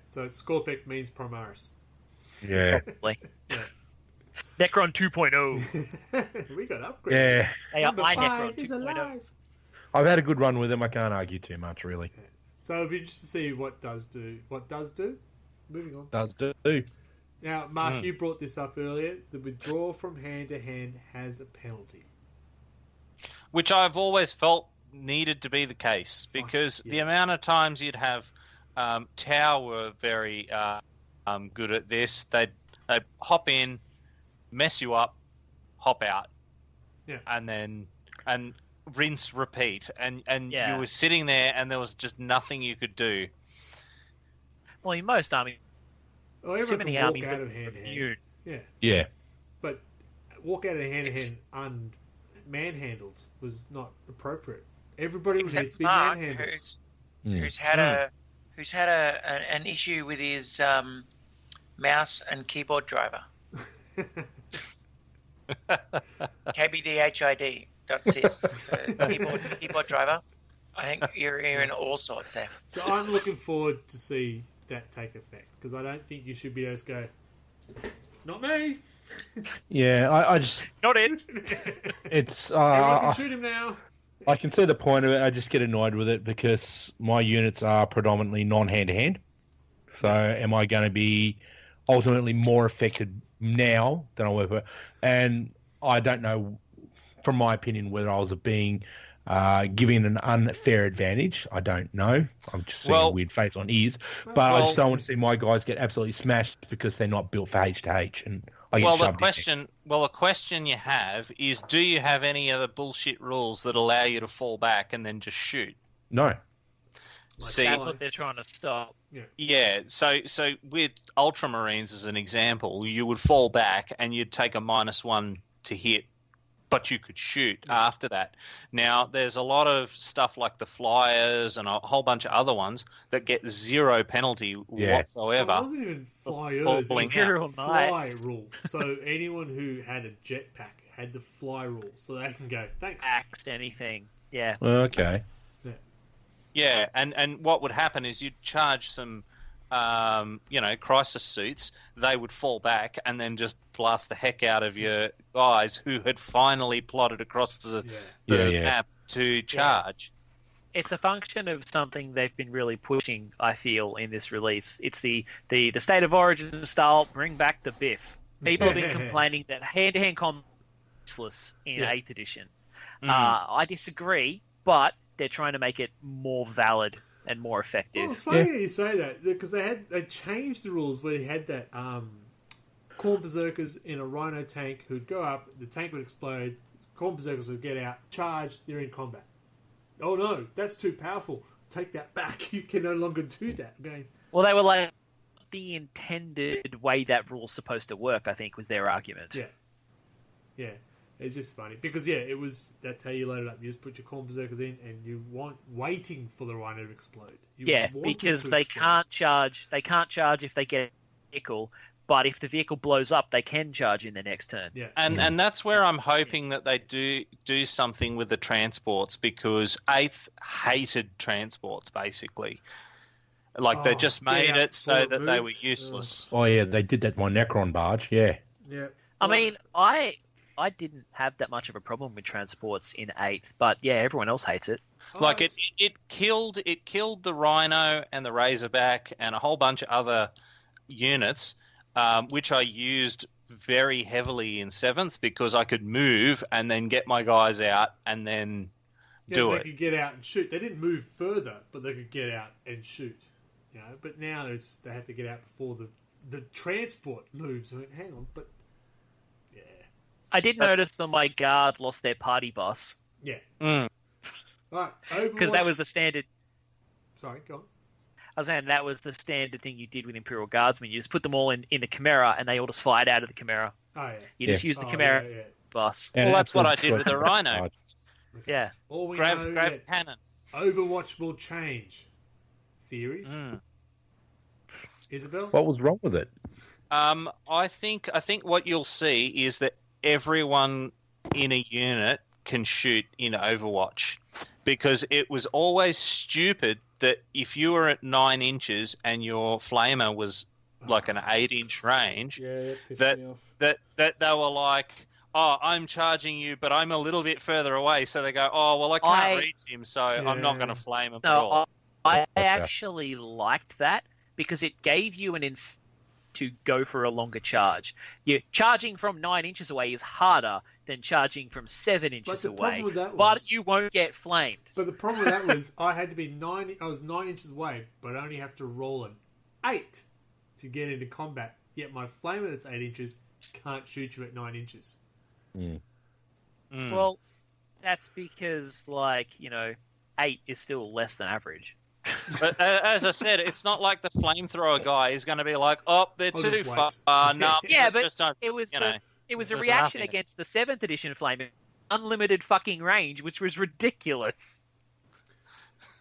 So Scorpec means Primaris. Yeah. Necron 2.0. We got upgraded. Yeah. They are my Necron 2.0. I've had a good run with them. I can't argue too much, really. Yeah. So it'll be interesting to see what does do. Moving on. Does do. Now, Mark, you brought this up earlier. The withdrawal from hand to hand has a penalty, which I've always felt needed to be the case, because the amount of times you'd have Tau were very good at this. They'd hop in, mess you up, hop out, and rinse, repeat, and you were sitting there and there was just nothing you could do. Well, in most armies, too many armies out of hand. Yeah. But walk out of hand-to-hand manhandled was not appropriate. Everybody needs to be Mark, manhandled. who's had an issue with his mouse and keyboard driver. KBDHID.sys. So keyboard driver. I think you're in all sorts there. So I'm looking forward to see that take effect, because I don't think you should be able to go, not me. Yeah, I just... Not it. It's... Everyone can shoot him now. I can see the point of it. I just get annoyed with it because my units are predominantly non-hand-to-hand. So am I going to be ultimately more affected now than I were? And I don't know, from my opinion, whether I was being given an unfair advantage. I don't know. I'm just seeing a weird face on ears. But I just don't want to see my guys get absolutely smashed because they're not built for H to H. And I get the question you have is, do you have any other bullshit rules that allow you to fall back and then just shoot? No. See, that's what they're trying to stop. Yeah. So with Ultramarines as an example, you would fall back and you'd take a -1 to hit, but you could shoot after that. Now, there's a lot of stuff like the Flyers and a whole bunch of other ones that get 0 penalty whatsoever. It wasn't even Flyers. It was Zero fly rule. So anyone who had a jetpack had the fly rule, so they can go, thanks. Axed anything. Yeah. Okay. Yeah, and what would happen is you'd charge some, crisis suits. They would fall back and then just blast the heck out of your guys who had finally plotted across the map to charge. It's a function of something they've been really pushing, I feel, in this release. It's the State of Origin style, bring back the biff. People have been complaining that hand-to-hand combat is useless in 8th edition. I disagree, but they're trying to make it more valid and more effective. Well, it's funny that you say that, because they changed the rules where you had that Corn Berserkers in a Rhino tank who'd go up, the tank would explode, Corn Berserkers would get out, charge, they're in combat. Oh no, that's too powerful. Take that back. You can no longer do that. Okay. Well, they were like, the intended way that rule's supposed to work, I think, was their argument. Yeah. It's just funny because that's how you load it up. You just put your Corn Berserkers in, and you want waiting for the Rhino to explode. Because they can't charge. They can't charge if they get a vehicle, but if the vehicle blows up, they can charge in the next turn. Yeah, and that's where I'm hoping that they do something with the transports, because 8th hated transports basically. Like they just made it so that they were useless. Oh yeah, they did that with my Necron barge. Yeah. I mean, I didn't have that much of a problem with transports in 8th, but everyone else hates it. Like it killed the Rhino and the Razorback and a whole bunch of other units, which I used very heavily in 7th because I could move and then get my guys out and then do it. They could get out and shoot. They didn't move further, but they could get out and shoot. But now they have to get out before the transport moves. I mean, hang on, but. I did notice that my guard lost their party boss. Yeah. Right, because that was the standard. Sorry, go on. I was saying that was the standard thing you did with Imperial Guardsmen. You just put them all in the Chimera, and they all just fired out of the Chimera. Oh, yeah. You just use the Chimera boss. Well, that's what I did with the Rhino. Okay. Yeah. Grav cannon. Overwatch will change. Theories? Isabel? What was wrong with it? I think what you'll see is that everyone in a unit can shoot in Overwatch, because it was always stupid that if you were at 9 inches and your flamer was like an 8-inch range, that they were like, oh, I'm charging you, but I'm a little bit further away. So they go, oh, well, I can't reach him, so I'm not going to flame him at all. I actually liked that because it gave you an incentive to go for a longer charge. Charging from 9 inches away is harder than charging from 7 inches away, but you won't get flamed. But the problem with that was I had to be I was 9 inches away, but I only have to roll an 8 to get into combat. Yet my flamer that's 8 inches can't shoot you at 9 inches. Well, that's because 8 is still less than average. But as I said, it's not like the flamethrower guy is going to be like, "Oh, they're too far." No, yeah, but just don't, it was it was a there's reaction nothing. against the 7th edition flame, unlimited fucking range, which was ridiculous.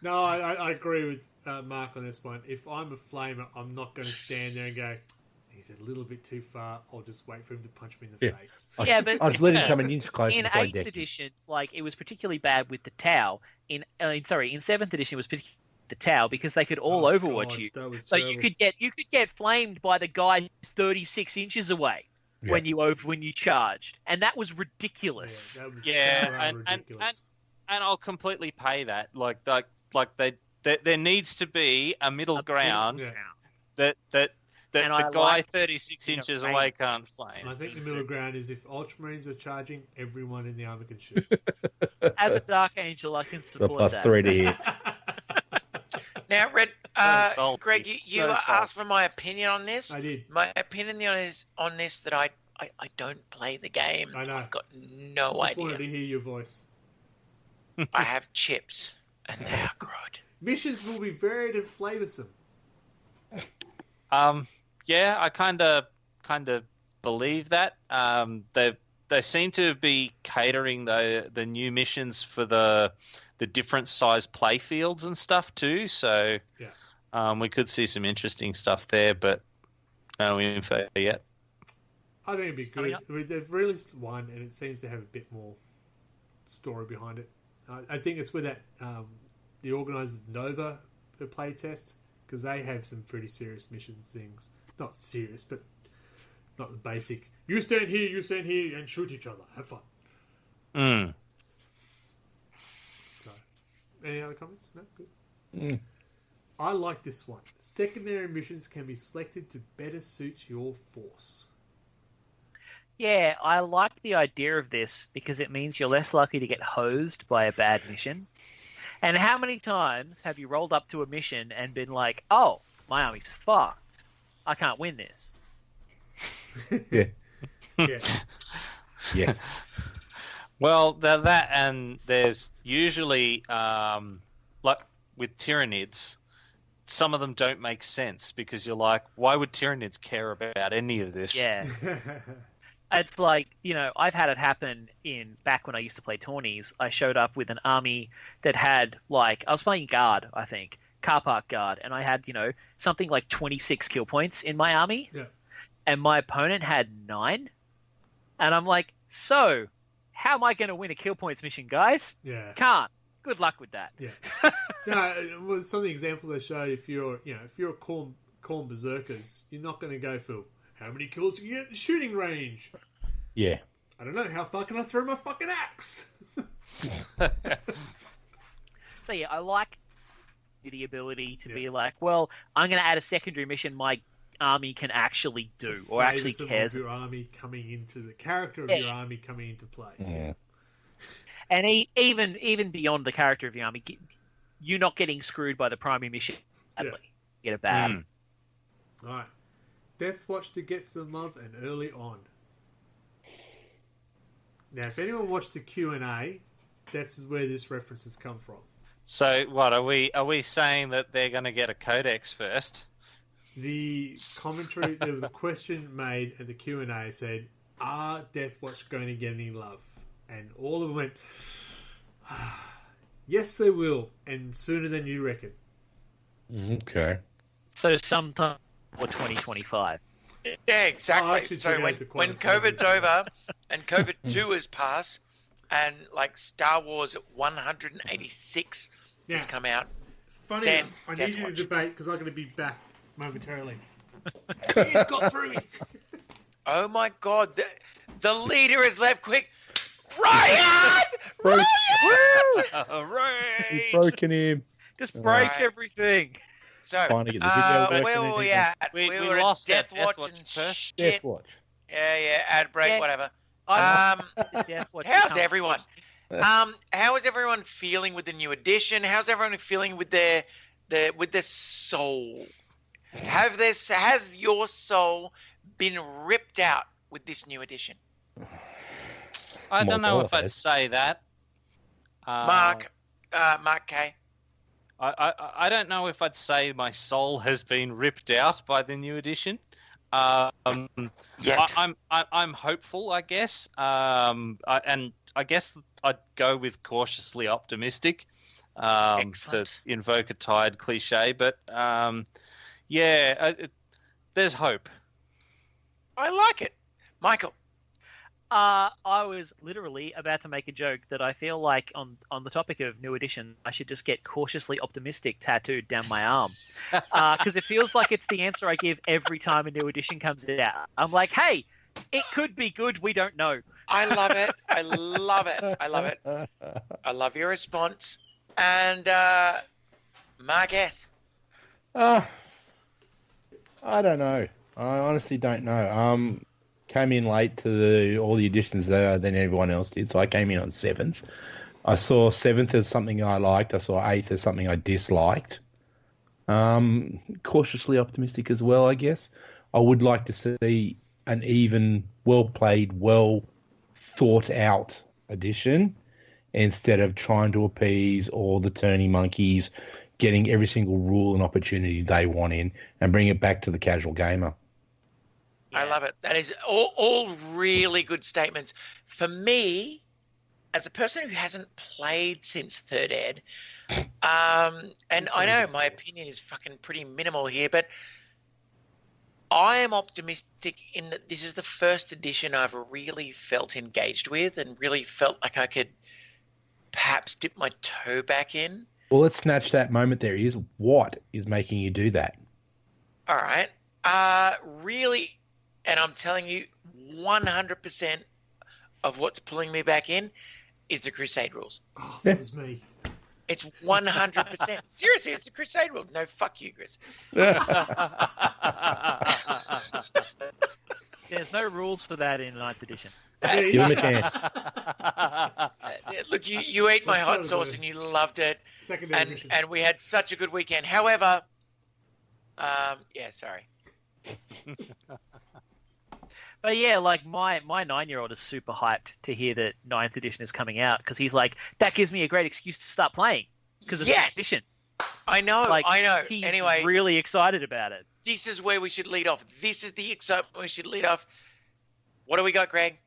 No, I agree with Mark on this one. If I'm a flamer, I'm not going to stand there and go, he's a little bit too far. I'll just wait for him to punch me in the face. Yeah, but I'd let him come an inch closer. In 8th edition, like it was particularly bad with the Tau. In 7th edition, it was particularly the Tau because they could all overwatch you. So terrible. you could get flamed by the guy 36 inches away when you charged, and that was ridiculous. Yeah, that was ridiculous. And I'll completely pay that. Like there needs to be a middle ground that the guy 36 inches away can't flame. I think the middle ground is if Ultramarines are charging, everyone in the army can shoot. As a Dark Angel, I can support that. +3 to hit. Now, Red, Greg, you asked for my opinion on this. I did. My opinion on this that I don't play the game. I know. I've got no idea. I just wanted to hear your voice. I have chips, and they are good. Missions will be varied and flavoursome. Yeah, I kind of believe that. They seem to be catering the new missions for the different size play fields and stuff too. So we could see some interesting stuff there, but no info yet. I think it'd be good. I mean, they've released one, and it seems to have a bit more story behind it. I think it's with that the organisers of Nova the play test, because they have some pretty serious mission things. Not serious, but not the basic. You stand here, and shoot each other. Have fun. So, any other comments? No? Good. I like this one. Secondary missions can be selected to better suit your force. Yeah, I like the idea of this because it means you're less likely to get hosed by a bad mission. And how many times have you rolled up to a mission and been like, oh, my army's fucked. I can't win this. Yeah. Yeah. Yeah. Well, that and there's usually, like with Tyranids, some of them don't make sense because you're like, why would Tyranids care about any of this? Yeah. It's like, I've had it happen back when I used to play tourneys. I showed up with an army that had, I was playing guard, I think, car park guard, and I had, something like 26 kill points in my army. Yeah. And my opponent had 9. And I'm like, so, how am I going to win a kill points mission, guys? Yeah. Can't. Good luck with that. Yeah. No, well, some of the examples I showed, if you're a Khorne Berserkers, you're not going to go for how many kills can you get in shooting range? Yeah. I don't know. How far can I throw my fucking axe? So, yeah, I like the ability to be like, well, I'm going to add a secondary mission my army can actually do or actually cares. Your army coming into the character of your army coming into play. Yeah. And even beyond the character of your army, you're not getting screwed by the primary mission. Badly. You get it bad. All right. Death Watch to get some love and early on. Now, if anyone watched the Q&A, that's where this reference has come from. So, what are we saying that they're going to get a codex first? The commentary, there was a question made at the Q&A said, "Are Death Watch going to get any love?" And all of them went, "Yes, they will, and sooner than you reckon." Okay. So sometime for 2025. Yeah, exactly. Actually, so when COVID's over and COVID 2 has passed and Star Wars 186 has come out. Funny then enough, I Death need you to Watch. debate because I'm going to be back momentarily. He's got through me. Oh my God. The leader has left quick. Riot! Broke. Right. You've broken him. Just break everything. So, Trying to get the video working where were we at? We were lost at that Death Watch Death Watch and first. shit. Death Watch. Yeah, ad break, Yeah. whatever. Death Watch How's becomes- everyone? How is everyone feeling with the new edition? How's everyone feeling with their soul? Has your soul been ripped out with this new edition? I don't More know if Warhead. I'd say that. Mark K. I don't know if I'd say my soul has been ripped out by the new edition. I'm hopeful, I guess. And I guess I'd go with cautiously optimistic to invoke a tired cliche. But there's hope. I like it. Michael. I was literally about to make a joke that I feel like on the topic of new edition, I should just get cautiously optimistic tattooed down my arm. Because it feels like it's the answer I give every time a new edition comes out. I'm like, hey, it could be good. We don't know. I love it. I love it. I love it. I love your response. And Mark S. I don't know. I honestly don't know. Came in late to all the editions than everyone else did, so I came in on 7th. I saw 7th as something I liked. I saw 8th as something I disliked. Cautiously optimistic as well, I guess. I would like to see an even, well-played, well-thought-out edition instead of trying to appease all the turning monkeys, getting every single rule and opportunity they want in, and bring it back to the casual gamer. I love it. That is all really good statements. For me, as a person who hasn't played since 3rd Ed, and I know my opinion is fucking pretty minimal here, but I am optimistic in that this is the first edition I've really felt engaged with and really felt like I could perhaps dip my toe back in. Well, let's snatch that moment there. What is making you do that? All right. Really... And I'm telling you, 100% of what's pulling me back in is the Crusade rules. Oh, that was me. It's 100%. Seriously, it's the Crusade rule. No, fuck you, Chris. There's no rules for that in 9th edition. Give him a chance. Look, you ate my hot sauce and you loved it. And we had such a good weekend. However, sorry. But yeah, like my 9-year-old is super hyped to hear that 9th edition is coming out because he's like, that gives me a great excuse to start playing because it's 9th edition. I know. He's anyway, really excited about it. This is where we should lead off. This is the excitement we should lead off. What do we got, Greg?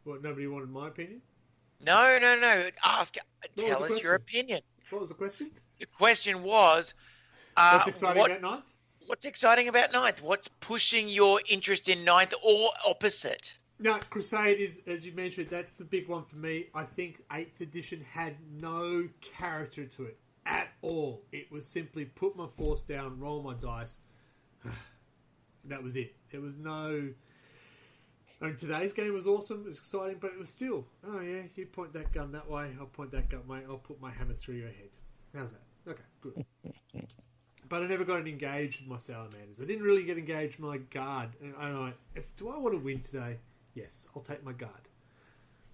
What, nobody wanted my opinion? No. Tell us your opinion. What was the question? The question was... what's exciting about 9th? What's exciting about 9th? What's pushing your interest in 9th or opposite? No, Crusade is, as you mentioned, that's the big one for me. I think 8th edition had no character to it at all. It was simply put my force down, roll my dice. That was it. There was no... I mean, today's game was awesome. It was exciting, but it was still, oh yeah, you point that gun that way, I'll point that gun way, I'll put my hammer through your head. How's that? Okay, good. But I never got engaged with my salamanders. I didn't really get engaged with my guard. And I'm like, do I want to win today? Yes, I'll take my guard.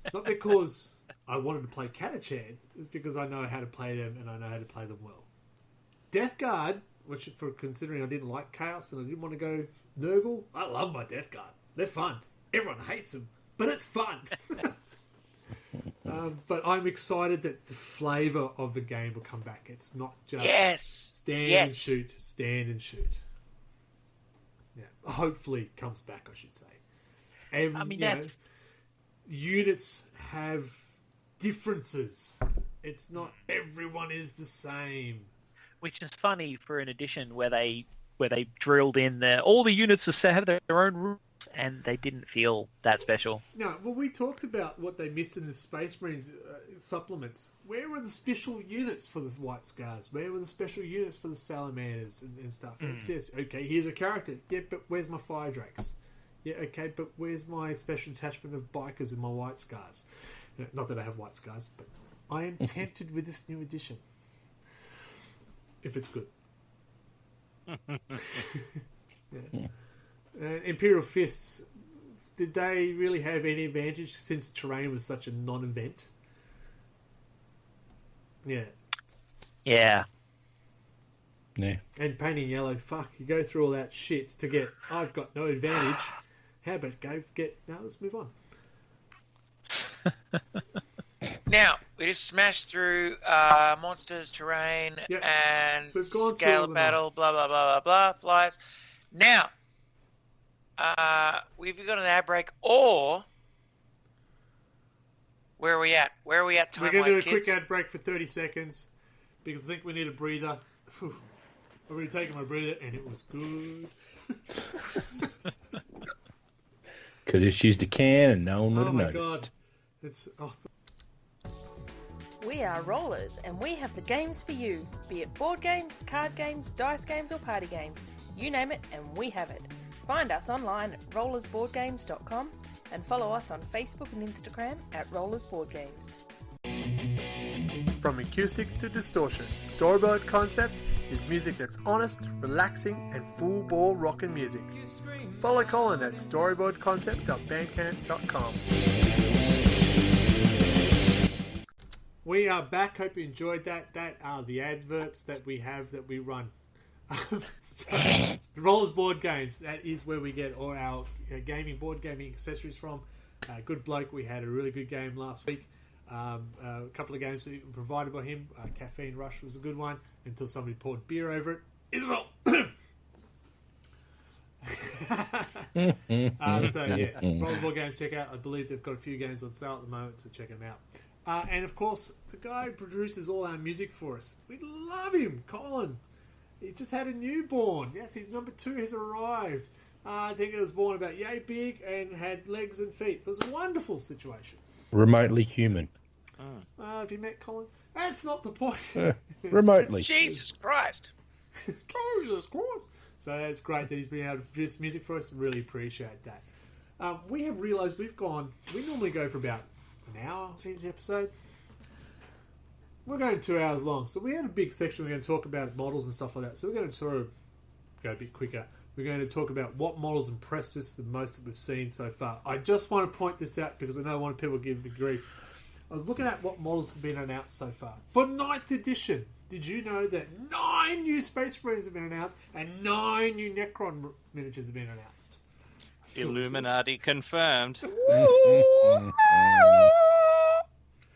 It's not because I wanted to play Catachan. It's because I know how to play them and I know how to play them well. Death Guard, which for considering I didn't like Chaos and I didn't want to go Nurgle, I love my Death Guard. They're fun. Everyone hates them, but it's fun. But I'm excited that the flavour of the game will come back. It's not just stand and shoot. Yeah, hopefully comes back, I should say. And, I mean, units have differences. It's not everyone is the same. Which is funny for an edition where they drilled in all the units have their own rules. And they didn't feel that special. No, well, we talked about what they missed in the Space Marines supplements. Where were the special units for the White Scars? Where were the special units for the Salamanders and stuff? And it says, okay, here's a character. Yeah, but where's my Fire Drakes? Yeah, okay, but where's my special attachment of Bikers and my White Scars? Not that I have White Scars, but I am tempted with this new edition. If it's good. Yeah. Imperial Fists, did they really have any advantage since terrain was such a non-event? Yeah. Yeah. Yeah. And painting yellow, fuck, you go through all that shit to get, I've got no advantage. How about let's move on. Now, We just smashed through monsters, terrain, Yep. and So we've gone scale through battle, blah, blah, blah, blah, blah, flies. Now, we've got an ad break, or where are we at? Where are we at time-wise, We're going to do a kids? quick ad break for 30 seconds because I think we need a breather. I've already taken my breather and it was good. Could have just used a can and no one would Oh have my noticed. god. It's... Oh, We are Rollers, and we have the games for you. Be it board games, card games, dice games, or party games. You name it, and we have it. Find us online at rollersboardgames.com and follow us on Facebook and Instagram at rollersboardgames. From acoustic to distortion, Storyboard Concept is music that's honest, relaxing, and full ball rockin' music. Follow Colin at storyboardconcept.bandcamp.com. We are back. Hope you enjoyed that. That are the adverts that we have that we run. So, Rollers Board Games. That is where we get all our board gaming accessories from. Good bloke. We had a really good game last week. A couple of games provided by him. Caffeine Rush was a good one until somebody poured beer over it. Isabel. So yeah, Rollers Board Games. Check out. I believe they've got a few games on sale at the moment, so check them out. And of course, the guy who produces all our music for us. We love him, Colin. He just had a newborn. Yes, his number 2 has arrived. I think it was born about yay big and had legs and feet. It was a wonderful situation. Remotely human. Have you met Colin? That's not the point. Remotely. Jesus Christ. Jesus Christ. So it's great that he's been able to produce music for us. Really appreciate that. We have realised we normally go for about an hour each episode. We're going 2 hours long, so we had a big section we're going to talk about models and stuff like that. So we're going to go a bit quicker. We're going to talk about what models impressed us the most that we've seen so far. I just want to point this out because I know one people give me grief. I was looking at what models have been announced so far. For 9th edition, did you know that 9 new Space Marines have been announced and 9 new Necron miniatures have been announced? Illuminati confirmed.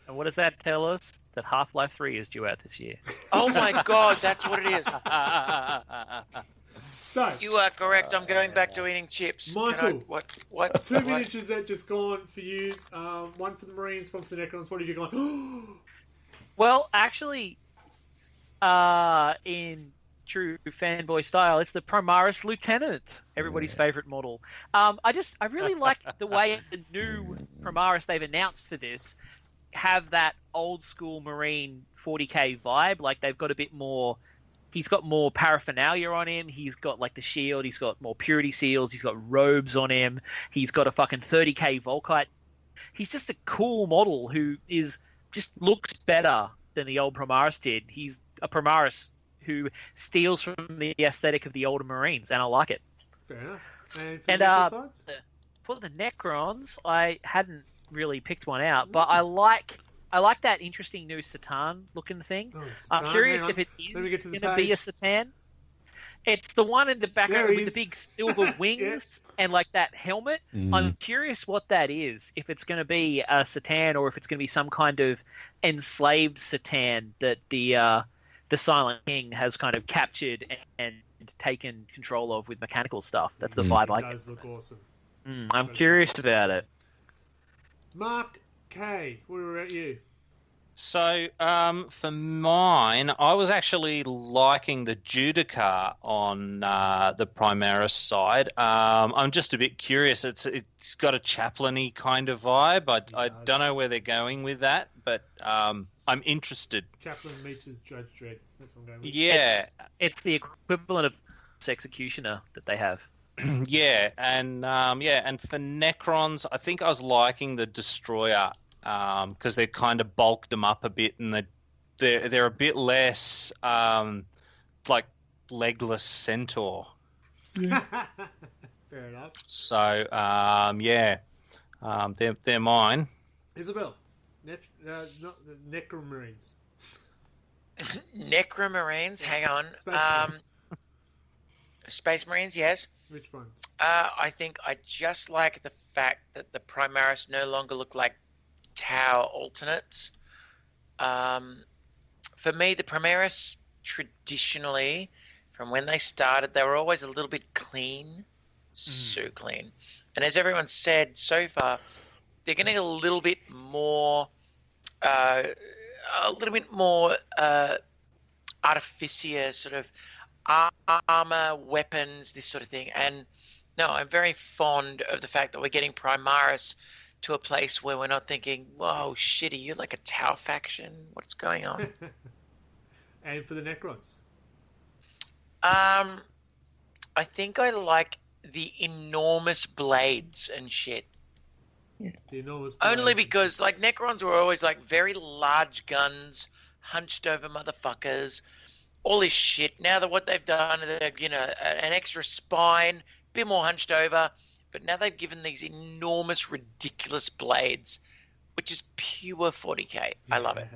And what does that tell us? That Half-Life 3 is due out this year. Oh my god, that's what it is. So You are correct. I'm going back to eating chips. Michael, What? 2 miniatures that just gone for you. One for the Marines, one for the Necrons. What have you gone? Well, actually, in true fanboy style, it's the Primaris Lieutenant, everybody's favourite model. I really like the way the new Primaris they've announced for this have that old school Marine 40k vibe. Like they've got a bit more. He's got more paraphernalia on him. He's got like the shield. He's got more purity seals. He's got robes on him. He's got a fucking 30k Volkite. He's just a cool model who just looks better than the old Primaris did. He's a Primaris who steals from the aesthetic of the older Marines, and I like it. Fair enough. And for the Necrons, I hadn't really picked one out, but I like that interesting new Satan looking thing. I'm curious if it is going to be a Satan. It's the one in the background with the big silver wings and like that helmet. I'm curious what that is. If it's going to be a Satan or if it's going to be some kind of enslaved Satan that the Silent King has kind of captured and taken control of with mechanical stuff. That's the vibe I get. It does look awesome. I'm curious about it. Mark K, what about you? So, for mine, I was actually liking the Judicar on the Primaris side. I'm just a bit curious. It's got a chaplain-y kind of vibe. I don't know where they're going with that, but I'm interested. Chaplain meets Judge Dredd. That's what I'm going with. Yeah. It's the equivalent of Executioner that they have. Yeah, and for Necrons, I think I was liking the Destroyer because they kind of bulked them up a bit, and they're a bit less like legless centaur. Fair enough. So they're mine. Isabel, not the Necromarines. Necromarines. Hang on. Space Marines. Space Marines, yes. Which ones? I think I just like the fact that the Primaris no longer look like Tau alternates. For me, the Primaris traditionally, from when they started, they were always a little bit clean, so clean. And as everyone said so far, they're getting a little bit more, artificia, sort of armor, weapons, this sort of thing. And no, I'm very fond of the fact that we're getting Primaris to a place where we're not thinking, whoa, shit, are you like a Tau faction? What's going on? And for the Necrons? I think I like the enormous blades and shit. The enormous blades. Only because, like, Necrons were always, like, very large guns, hunched over motherfuckers, all this shit. Now that what they've done, they've, an extra spine, a bit more hunched over, but now they've given these enormous, ridiculous blades, which is pure 40k. I love it.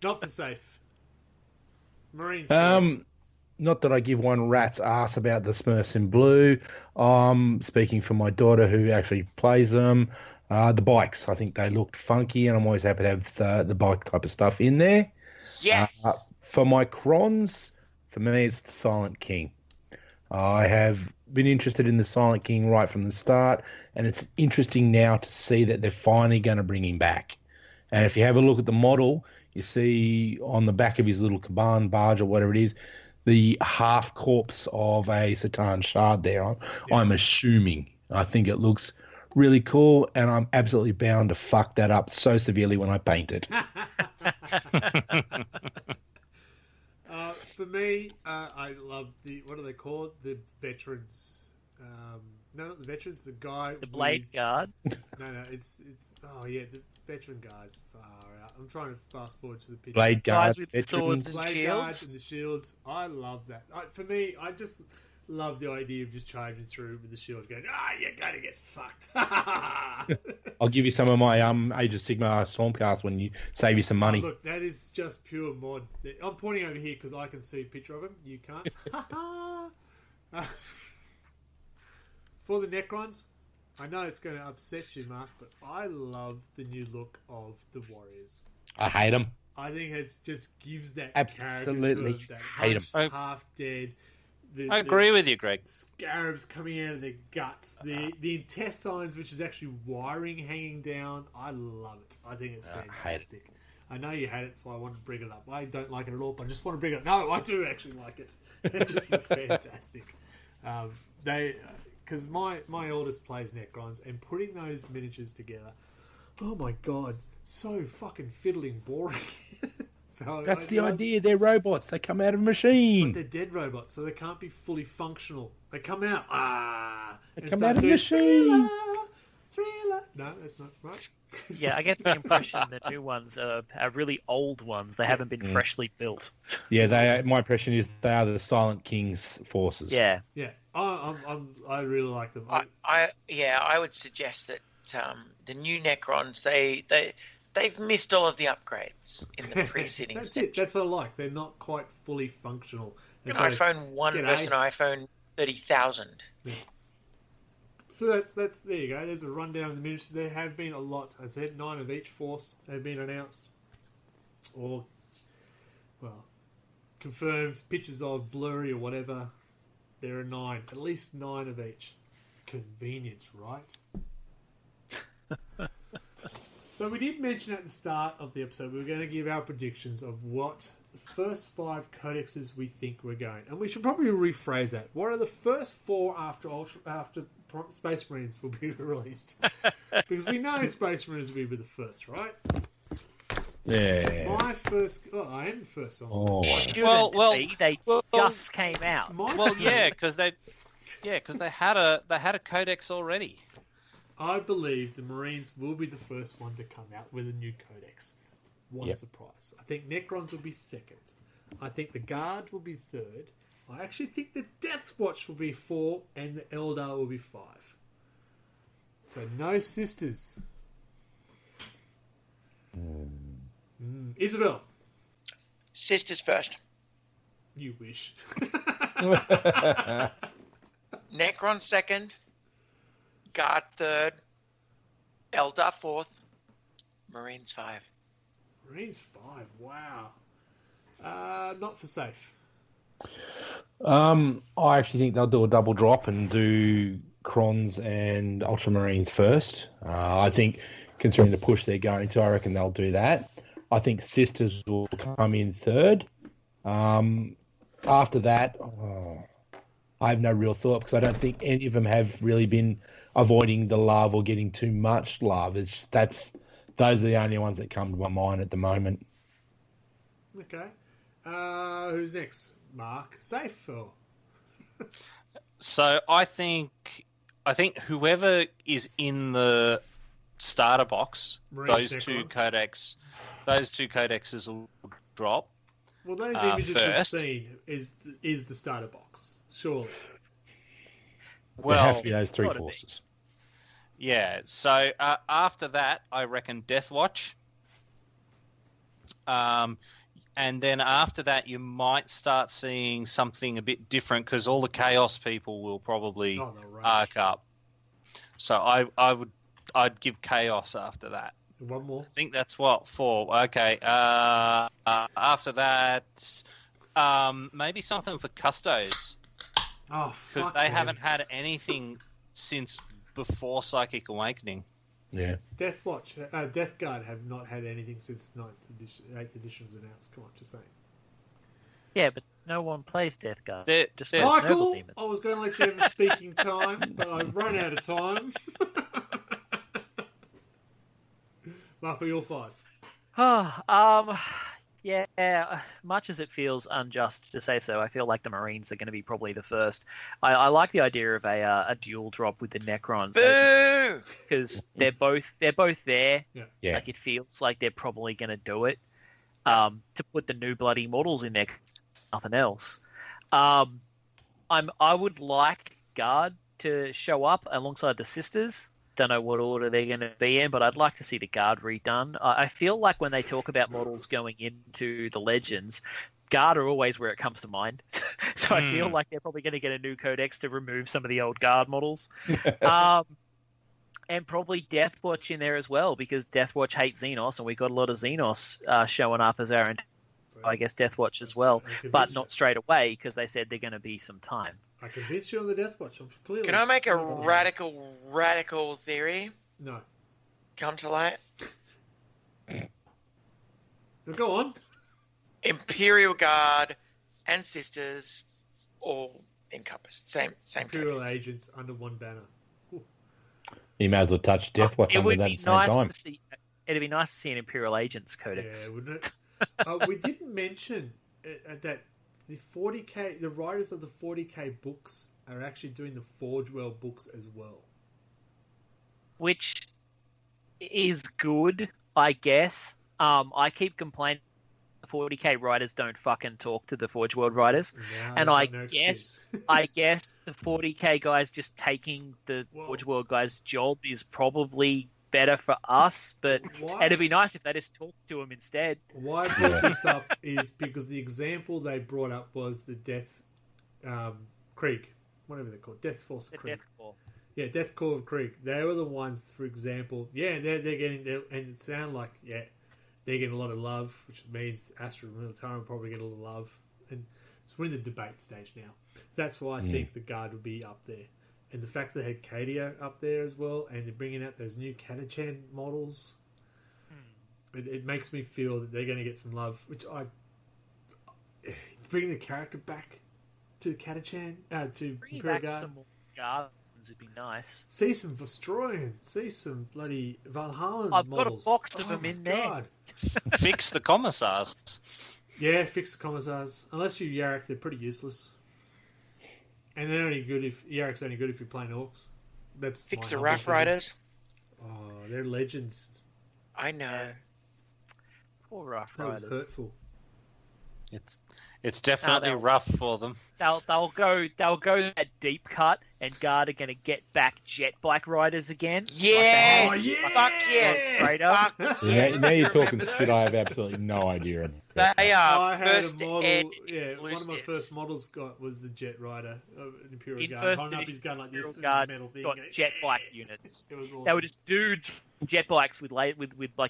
Not for safe. Marines. Not that I give one rat's ass about the Smurfs in blue. Speaking for my daughter who actually plays them. The bikes, I think they looked funky, and I'm always happy to have the bike type of stuff in there. Yes. For my crons, for me, it's the Silent King. I have been interested in the Silent King right from the start, and it's interesting now to see that they're finally going to bring him back. And if you have a look at the model, you see on the back of his little Kaban barge or whatever it is, the half corpse of a Satan Shard there. I'm assuming. I think it looks really cool, and I'm absolutely bound to fuck that up so severely when I paint it. For me, I love what are they called? The veterans. No, not the veterans. The guy. The Blade Guard. No, it's. Oh yeah, the veteran guards. Far out. I'm trying to fast forward to the picture. Blade Guard, guys with swords and Blade shields. Guards and the shields. I love that. For me, I just love the idea of just charging through with the shield, going, you're gonna get fucked. I'll give you some of my Age of Sigmar Stormcast when you save you some money. Look, that is just pure mod. I'm pointing over here because I can see a picture of him. You can't. For the Necrons, I know it's going to upset you, Mark, but I love the new look of the Warriors. I hate them. I think it just gives that Absolutely character to hate that half dead. I agree with you, Greg. Scarabs coming out of their guts, the intestines, which is actually wiring hanging down. I love it. I think it's fantastic. I know you hate it, so I want to bring it up. I don't like it at all, but I just want to bring it up. No, I do actually like it. It just looks fantastic. Because my oldest plays Necrons, and putting those miniatures together, oh my god, so fucking fiddling boring. That's the idea. They're robots. They come out of a machine. But they're dead robots, so they can't be fully functional. They come out. They come out of a machine. Thriller. No, that's not right. Yeah, I get the impression the new ones are really old ones. They haven't been freshly built. Yeah, my impression is they are the Silent King's forces. Yeah. Yeah. I really like them. I would suggest that the new Necrons, they've missed all of the upgrades in the preceding That's section. it. That's what I like. They're not quite fully functional. An iPhone 1 versus an iPhone 30,000. Yeah. So that's there you go. There's a rundown of the miniatures. There have been a lot. I said 9 of each force have been announced, or confirmed. Pictures of, blurry or whatever. There are 9, at least 9 of each. Convenience, right? So we did mention at the start of the episode we were going to give our predictions of what the first 5 codexes we think we're going, and we should probably rephrase that. What are the first 4 after Space Marines will be released? Because we know Space Marines will be the first, right? Yeah. My first. Oh, I am first on. Oh. They just came out. Because they had a codex already. I believe the Marines will be the first one to come out with a new codex. One surprise. I think Necrons will be second. I think the Guard will be third. I actually think the Death Watch will be 4 and the Eldar will be 5. So no sisters. Isabel. Sisters first. You wish. Necron second. Guard third. Eldar fourth. Marines 5. Marines 5. Wow. Not for safe. I actually think they'll do a double drop and do Crons and Ultramarines first. I think, considering the push they're going to, I reckon they'll do that. I think Sisters will come in third. After that, I have no real thought because I don't think any of them have really been avoiding the love or getting too much love. Those are the only ones that come to my mind at the moment. Okay. Who's next? Mark. Safe or? So I think whoever is in the starter box, Marines those Necrons. two codexes will drop. Well, those images first. we've seen is the starter box, surely. Well, there has to be those three forces. Yeah. So after that, I reckon Death Watch. And then after that, you might start seeing something a bit different because all the Chaos people will probably arc up. So I'd give Chaos after that. One more. I think that's what, 4. Okay. After that, maybe something for Custodes. Oh, because they haven't had anything since before Psychic Awakening. Yeah. Death Guard have not had anything since 8th edition was announced. Come on, just saying. Yeah, but no one plays Death Guard. Michael, I was going to let you have a speaking time, but I've run out of time. Michael, you're 5. Yeah, much as it feels unjust to say so, I feel like the Marines are going to be probably the first. I like the idea of a dual drop with the Necrons. Because they're both there. Yeah. Like, it feels like they're probably going to do it. To put the new bloody models in there, nothing else. I would like Guard to show up alongside the Sisters. Don't know what order they're going to be in, but I'd like to see the Guard redone. I feel like when they talk about models going into the Legends, Guard are always where it comes to mind. So I feel like they're probably going to get a new codex to remove some of the old Guard models. And probably Deathwatch in there as well, because Deathwatch hates Xenos, and we've got a lot of Xenos showing up as our, I guess, Deathwatch as well. But not straight away, because they said they're going to be some time. I convinced you on the Deathwatch. I'm clearly. Can I make a radical theory? No. Come to light. Go on. Imperial Guard and Sisters, all encompassed. Same. Imperial agents under one banner. Ooh. You may as well touch Deathwatch under that at the same time. It'd be nice to see an Imperial Agents codex. Yeah, wouldn't it? We didn't mention that the 40k, the writers of the 40k books are actually doing the Forge World books as well. Which is good, I guess. I keep complaining the 40k writers don't fucking talk to the Forge World writers. No, and I guess the 40k guys just taking the Forge World guys' job is probably better for us, but it'd be nice if they just talked to them instead. Why I brought this up is because the example they brought up was the Death Krieg, whatever they're called, Death Force of Krieg. Yeah, Death Corps of Krieg. They were the ones, for example. Yeah, they're getting there, and it sounded like they're getting a lot of love, which means Astra and Militarum will probably get a lot of love, and so we're in the debate stage now. That's why I think the Guard will be up there. And the fact that they had Cadia up there as well, and they're bringing out those new Catachan models, it makes me feel that they're going to get some love. Which bringing the character back to Catachan, to Imperial Guard. Some more Guardians would be nice. See some Vostroyan, see some bloody Valhalla I've models. got a box of them in there. Fix the commissars. Yeah, fix the commissars. Unless you Yarrick, they're pretty useless. And they're only good if Yarrick's only good if you're playing orcs. That's fix the Rough Riders. Oh, they're legends. I know. Poor Rough That Riders. was hurtful. It's definitely rough for them. They'll go that deep cut, and Guard are going to get back Jet Black Riders again. Yeah, fuck yeah. Now you're talking shit. I have absolutely no idea. They are. I had a first model. ed Yeah, one of my exclusives. first models was the Jet Rider, an Imperial In Guard, first holding up edition, his gun like this, Imperial and his Guard metal thing. got Jet Black units. It was awesome. They were just dudes Jet Blacks with like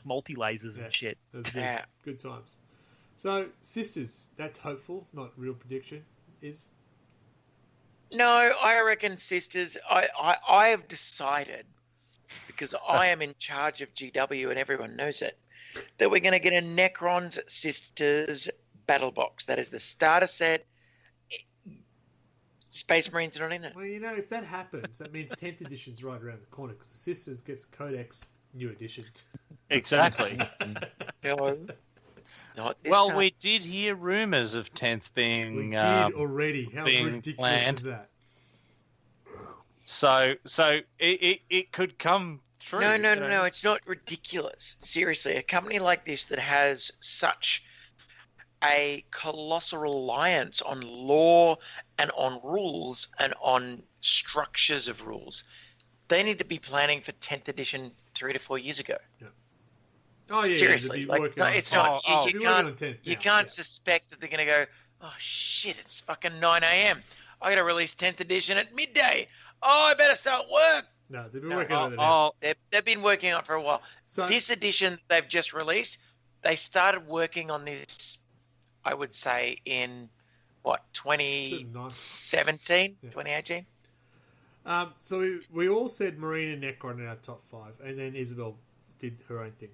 multi lasers and shit. It was good. Good times. So, Sisters, that's hopeful, not real prediction, is? No, I reckon, Sisters, I have decided, because I am in charge of GW and everyone knows it, that we're going to get a Necron's Sisters battle box. That is the starter set. Space Marines are not in it. Well, if that happens, that means 10th edition's right around the corner, because the Sisters gets Codex New Edition. Exactly. No. Well, time. we did hear rumours of 10th being We did already. How being ridiculous planned. is that? So it could come true. No. It's not ridiculous. Seriously, a company like this that has such a colossal reliance on law and on rules and on structures of rules, they need to be planning for 10th edition 3 to 4 years ago. Yeah. Oh yeah, seriously. Yeah, Like, it's not. You can't Yeah. suspect that they're going to go, oh shit, it's fucking 9 a.m. I got to release 10th edition at midday. Oh, I better start work. No, they've been working on it now. They've been working on it for a while. So, This edition they've just released, they started working on this, I would say, in, 2017, 2018? So we all said Marine and Necron in our top 5, and then Isabel did her own thing.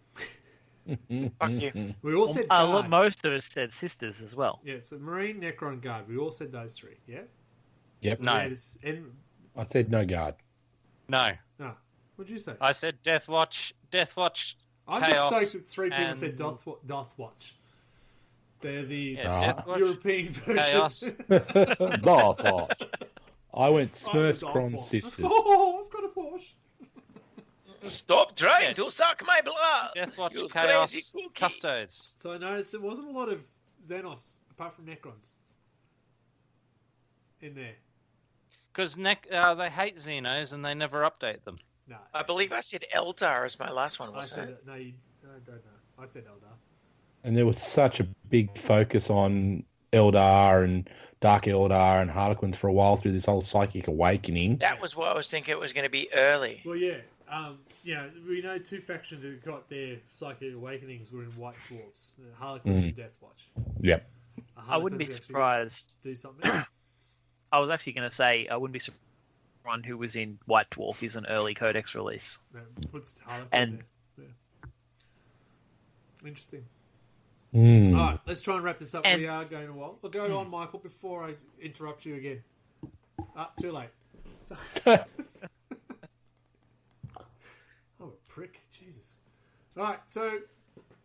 Fuck you. We all said Guard. Most of us said Sisters as well. Yeah, so Marine, Necron, Guard. We all said those 3, yeah? Yep. No. I said no Guard. No. No. What did you say? I said Death Watch, I'm Chaos, just stoked that 3 people and... said Doth Watch. They're the Death Watch, European version. Chaos. Doth Watch. I went I'm Smurf Doth Cron Watch. Sisters. Oh, I've got a Porsche. Stop trying to suck my blood. Death Watch, You Chaos, crazy cookie. Custodes. So I noticed there wasn't a lot of Xenos, apart from Necrons, in there. Because they hate Xenos and they never update them. No. I believe I said Eldar as my last one, I wasn't said it? no, I don't know. I said Eldar. And there was such a big focus on Eldar and Dark Eldar and Harlequins for a while through this whole Psychic Awakening. That was what I was thinking. It was going to be early. Well, yeah. We know 2 factions that got their Psychic Awakenings were in White Dwarfs, Harlequins and Death Watch. Yep. I wouldn't be surprised. Do something. I was actually going to say I wouldn't be surprised. One who was in White Dwarf is an early Codex release. Puts Harlequin And there. Yeah. Interesting. Mm. All right, let's try and wrap this up. We are going a while. Well, go on, Michael, before I interrupt you again. Too late. Oh, a prick. Jesus. All right, so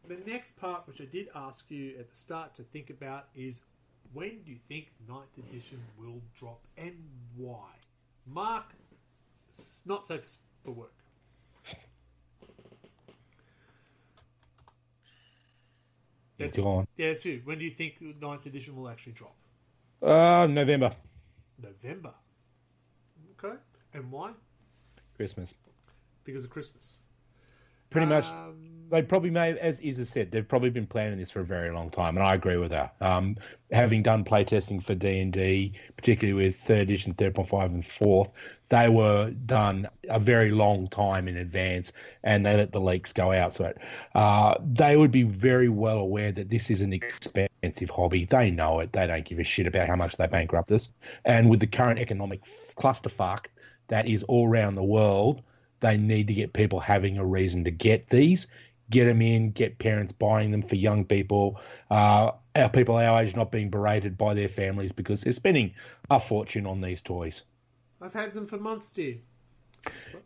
the next part, which I did ask you at the start to think about, is when do you think 9th edition will drop and why? Mark, not safe for work. Go on. Yeah, it's you. When do you think 9th edition will actually drop? November. November. Okay. And why? Christmas. Because of Christmas. Pretty much. They probably may, as Isa said, they've probably been planning this for a very long time, and I agree with her. Having done playtesting for D&D, particularly with 3rd edition, 3.5 and 4th, they were done a very long time in advance, and they let the leaks go out. So they would be very well aware that this is an expensive hobby. They know it. They don't give a shit about how much they bankrupt us. And with the current economic clusterfuck that is all around the world, they need to get people having a reason to get these, get them in, get parents buying them for young people, our people our age not being berated by their families because they're spending a fortune on these toys. I've had them for months, dear.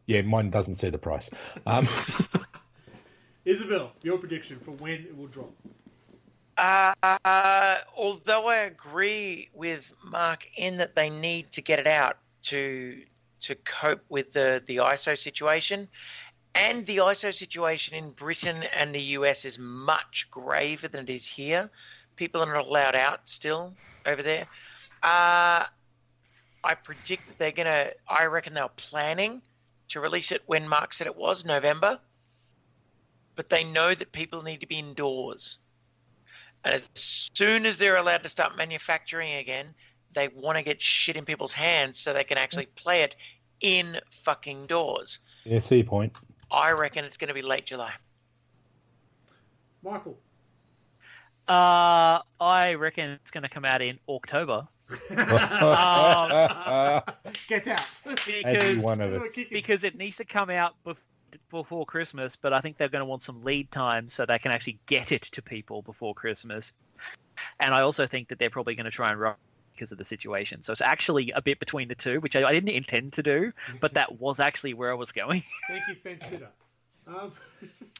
Yeah, mine doesn't see the price. Isabel, your prediction for when it will drop? Although I agree with Mark in that they need to get it out to cope with the ISO situation, and the ISO situation in Britain and the US is much graver than it is here, people are not allowed out still over there. I predict that they're going to... I reckon they were planning to release it when Mark said it was, November. But they know that people need to be indoors. And as soon as they're allowed to start manufacturing again, they want to get shit in people's hands so they can actually play it in fucking doors. Yeah, see your point. I reckon it's going to be late July. Michael. I reckon it's going to come out in October. Get out. Because it needs to come out before Christmas, but I think they're going to want some lead time so they can actually get it to people before Christmas. And I also think that they're probably going to try and rush because of the situation. So it's actually a bit between the two, which I didn't intend to do, but that was actually where I was going. Thank you, Fence Sitter.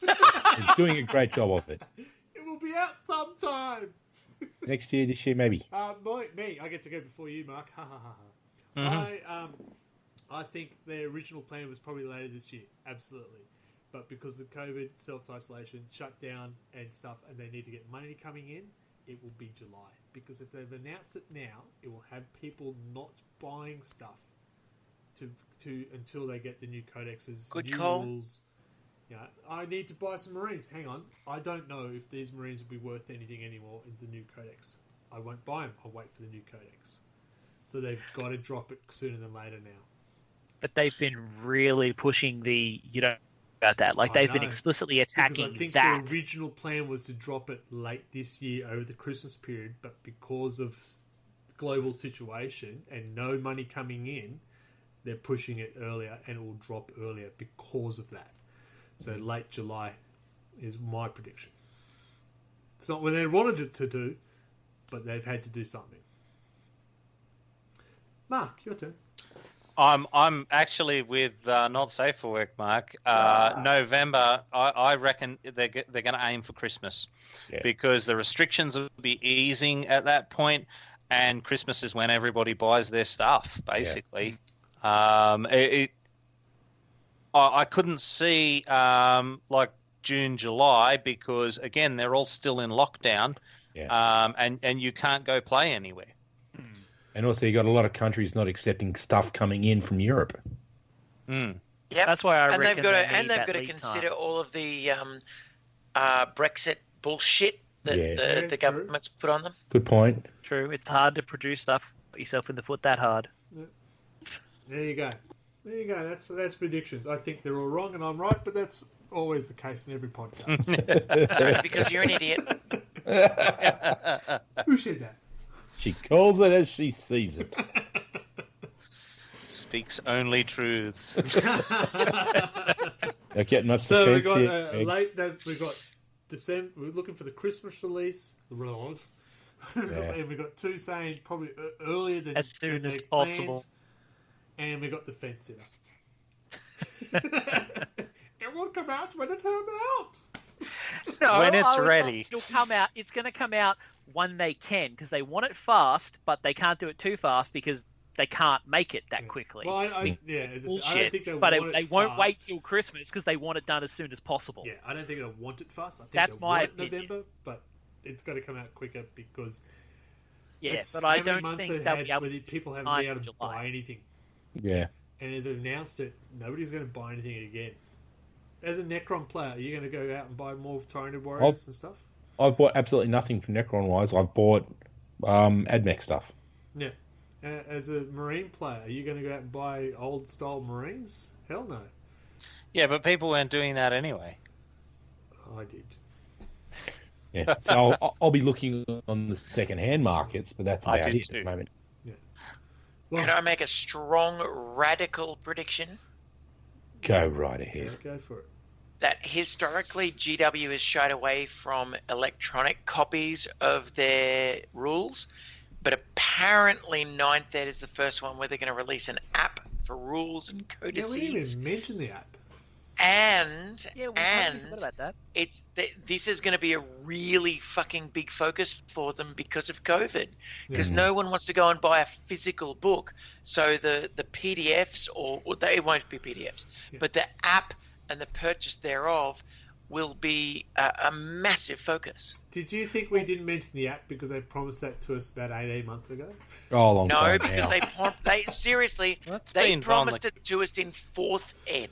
He's doing a great job of it. It will be out sometime. Next year, this year, maybe. Me, I get to go before you, Mark. Ha ha ha ha. Mm-hmm. I think their original plan was probably later this year, absolutely. But because of COVID, self-isolation, shutdown and stuff, and they need to get money coming in, it will be July. Because if they've announced it now, it will have people not buying stuff to until they get the new codexes, new rules. Yeah, I need to buy some Marines. Hang on, I don't know if these Marines will be worth anything anymore in the new codex. I won't buy them. I'll wait for the new codex. So they've got to drop it sooner than later now. But they've been really pushing about that. Like they've been explicitly attacking because I think that. the original plan was to drop it late this year over the Christmas period, but because of the global situation and no money coming in, they're pushing it earlier and it will drop earlier because of that. So late July is my prediction. It's not what they wanted it to do, but they've had to do something. Mark, your turn. I'm actually with not safe for work, Mark. November, I reckon they're going to aim for Christmas because the restrictions will be easing at that point, and Christmas is when everybody buys their stuff, basically. Yeah. I couldn't see like June, July because, again, they're all still in lockdown and you can't go play anywhere. And also, you got a lot of countries not accepting stuff coming in from Europe. Yeah, that's why I reckon they've got to consider all of the Brexit bullshit that the government's put on them. Good point. True, it's hard to produce stuff. Put yourself in the foot that hard. There you go. That's predictions. I think they're all wrong and I'm right, but that's always the case in every podcast. Because you're an idiot. Who said that? She calls it as she sees it. Speaks only truths. So we got we got December. We're looking for the Christmas release. And we got two saying probably earlier than as soon as planned. possible. And we got the Fence Sitter. It will come out when it comes out. No, when it's ready. It'll come out. It's going to come out when they can because they want it fast, but they can't do it too fast because they can't make it that quickly. Well, I don't think they won't wait till Christmas because they want it done as soon as possible. Yeah, I don't think they'll want it fast. I think that's my opinion. November, but it's got to come out quicker because but I don't think they'll be able people haven't been able to buy anything. Yeah. And if they've announced it, nobody's going to buy anything again. As a Necron player, are you going to go out and buy more Tyranid Warriors and stuff? I've bought absolutely nothing from Necron-wise. I've bought AdMech stuff. Yeah. As a Marine player, are you going to go out and buy old-style Marines? Hell no. Yeah, but people weren't doing that anyway. I did. Yeah. So I'll be looking on the second-hand markets, but that's about it at the moment. Well, can I make a strong, radical prediction? Go right ahead. Go for it. That historically GW has shied away from electronic copies of their rules, but apparently 9th Ed is the first one where they're going to release an app for rules and codices. Yeah, we didn't even mention the app. And what about that? This is going to be a really fucking big focus for them because of COVID. Because no one wants to go and buy a physical book. So the PDFs, or they won't be PDFs, but the app and the purchase thereof will be a massive focus. Did you think we didn't mention the app because they promised that to us about 18 months ago? Oh, long time because now. they seriously, they promised it to us in 4th ed.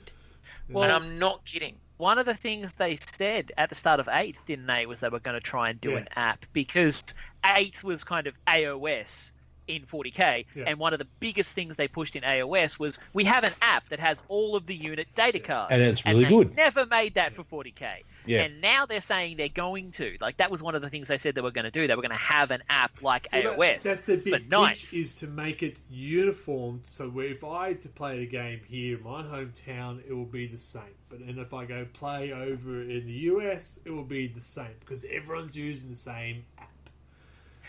Well, and I'm not kidding. One of the things they said at the start of 8th, didn't they, was they were going to try and do an app, because 8th was kind of AOS in 40k, and one of the biggest things they pushed in AOS was, we have an app that has all of the unit data cards. And it's really they good. Never made that for 40k. Yeah. And now they're saying they're going to. Like, that was one of the things they said they were going to do. They were going to have an app like AOS. That's the big for 9th. pitch, is to make it uniform, so where if I had to play a game here in my hometown, it will be the same. But then if I go play over in the US, it will be the same, because everyone's using the same app.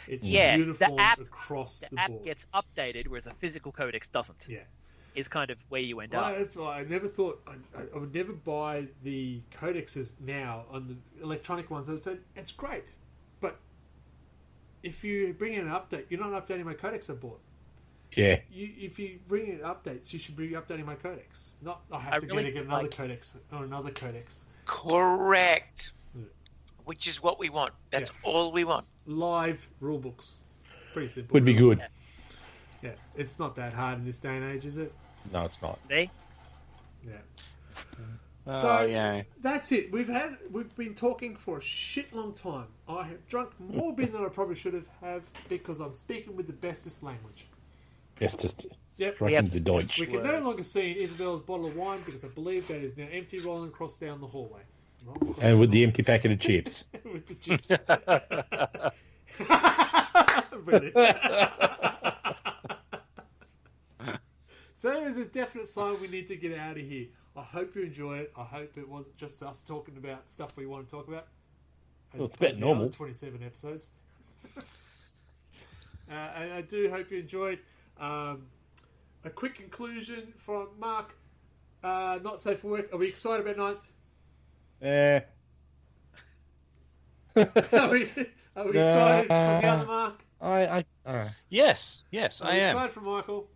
It's uniform across the board. The app gets updated, whereas a physical codex doesn't. Yeah. Is kind of where you end up. That's why I never thought I would never buy the codexes now on the electronic ones. I would say it's great, but if you bring in an update, you're not updating my codex I bought. Yeah. If you bring in updates, you should be updating my codex. Not I have to get another codex or another codex. Correct. Which is what we want. That's all we want. Live rulebooks. Pretty simple. Would be good. Yeah, it's not that hard in this day and age, is it? No, it's not. See? Yeah. So that's it. We've been talking for a shit long time. I have drunk more beer than I probably should have because I'm speaking with the bestest language. Bestest. Yep. We can no longer see Isabella's bottle of wine because I believe that is now empty, rolling across down the hallway. And with the empty packet of chips. With the chips. Brilliant. So there's a definite sign we need to get out of here. I hope you enjoyed it. I hope it wasn't just us talking about stuff we want to talk about. Well, it's about normal. 27 episodes. And I do hope you enjoyed. A quick conclusion from Mark. Not safe for work. Are we excited about 9th? Are we excited from the other Mark? Yes, I am. Excited from Michael?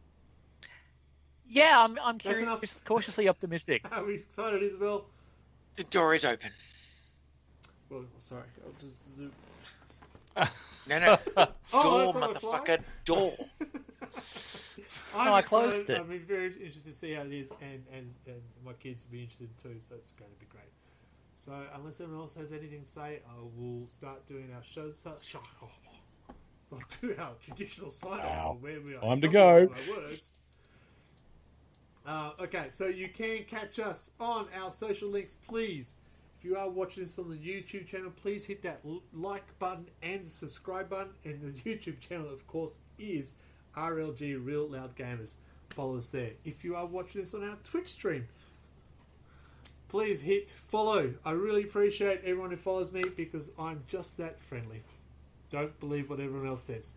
Yeah, I'm cautiously optimistic. Are we excited, Isabel? The door is open. Well, sorry. I'll just zoom. No. Door, motherfucker. Door. I closed it. I'm very interested to see how it is, and my kids will be interested too, so it's going to be great. So, unless anyone else has anything to say, I will start doing our show. I'll do our traditional sign-off. Time to go. Okay, so you can catch us on our social links, please. If you are watching this on the YouTube channel, please hit that like button and the subscribe button. And the YouTube channel, of course, is RLG Real Loud Gamers. Follow us there. If you are watching this on our Twitch stream, please hit follow. I really appreciate everyone who follows me because I'm just that friendly. Don't believe what everyone else says.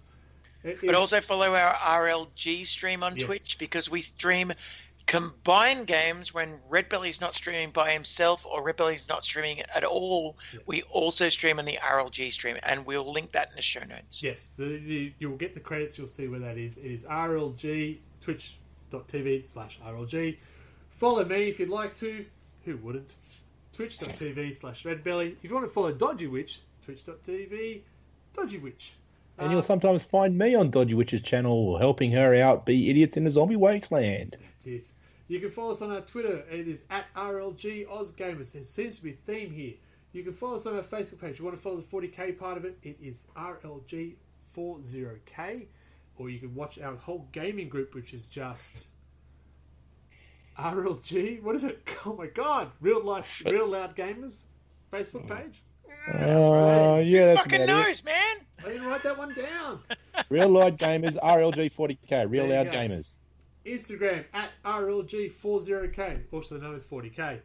But also follow our RLG stream on Twitch, because we stream combined games when Red Belly's not streaming by himself or Red Belly's not streaming at all. We also stream on the RLG stream, and we'll link that in the show notes. Yes, you'll get the credits. You'll see where that is. It is RLG, twitch.tv/RLG. Follow me if you'd like to. Who wouldn't? Twitch.tv/RedBelly. If you want to follow Dodgy Witch, twitch.tv Dodgy Witch. And you'll sometimes find me on Dodgy Witch's channel helping her out be idiots in a zombie wasteland. That's it. You can follow us on our Twitter. It is at RLG OzGamers. There seems to be a theme here. You can follow us on our Facebook page. If you want to follow the 40k part of it, it is RLG40k. Or you can watch our whole gaming group, which is just RLG. What is it? Oh my god! Real Loud Gamers Facebook page. Yeah, that's fucking knows, man. I didn't write that one down. Real Loud Gamers, RLG 40k. Real Loud Gamers. Instagram at RLG40k, also known as 40k.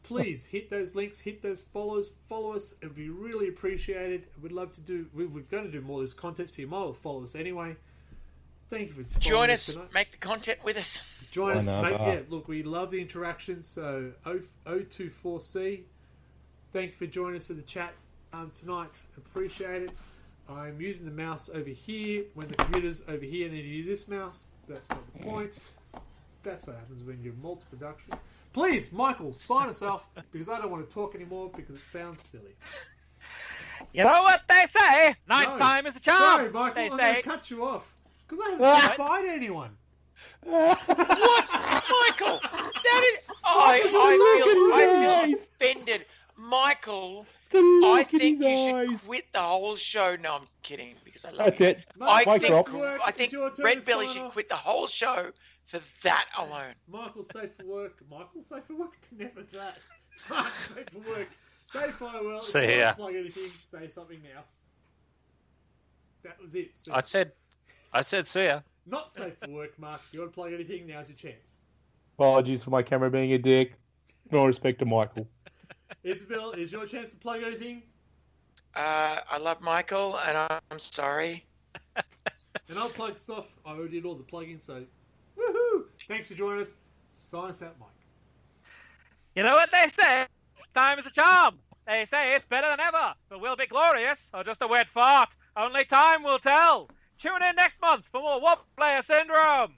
Please hit those links, hit those follows, follow us. It would be really appreciated. We'd love to do. We're going to do more of this content, so you might well follow us anyway. Thank you for join us. Tonight. Make the content with us. Join us, mate. Yeah, look, we love the interaction. So 024C. Thank you for joining us for the chat tonight. Appreciate it. I'm using the mouse over here when the computer's over here. I need to use this mouse. That's not the point. That's what happens when you're multi-production. Please, Michael, sign us off because I don't want to talk anymore because it sounds silly. You know what they say? Ninth time is a charm. Sorry, Michael, they I'm say. going to cut you off because I haven't said bye to anyone. What, Michael? That is. I feel offended, Michael. I think you should quit the whole show. No, I'm kidding because I love you. That's it. I think Red Belly should quit the whole show for that alone. Michael's safe for work. Michael's safe for work? Never that. Mark's safe for work. Say farewell. See if you ya. want to plug anything, say something now. That was it. I said see ya. Not safe for work, Mark. If you want to plug anything, now's your chance. Apologies for my camera being a dick. No respect to Michael. Isabel, is your chance to plug anything? I love Michael, and I'm sorry. And I'll plug stuff. I already did all the plugging, so woohoo! Thanks for joining us. Sign us out, Mike. You know what they say? Time is a charm. They say it's better than ever, but will be glorious or just a wet fart. Only time will tell. Tune in next month for more Warp Player Syndrome.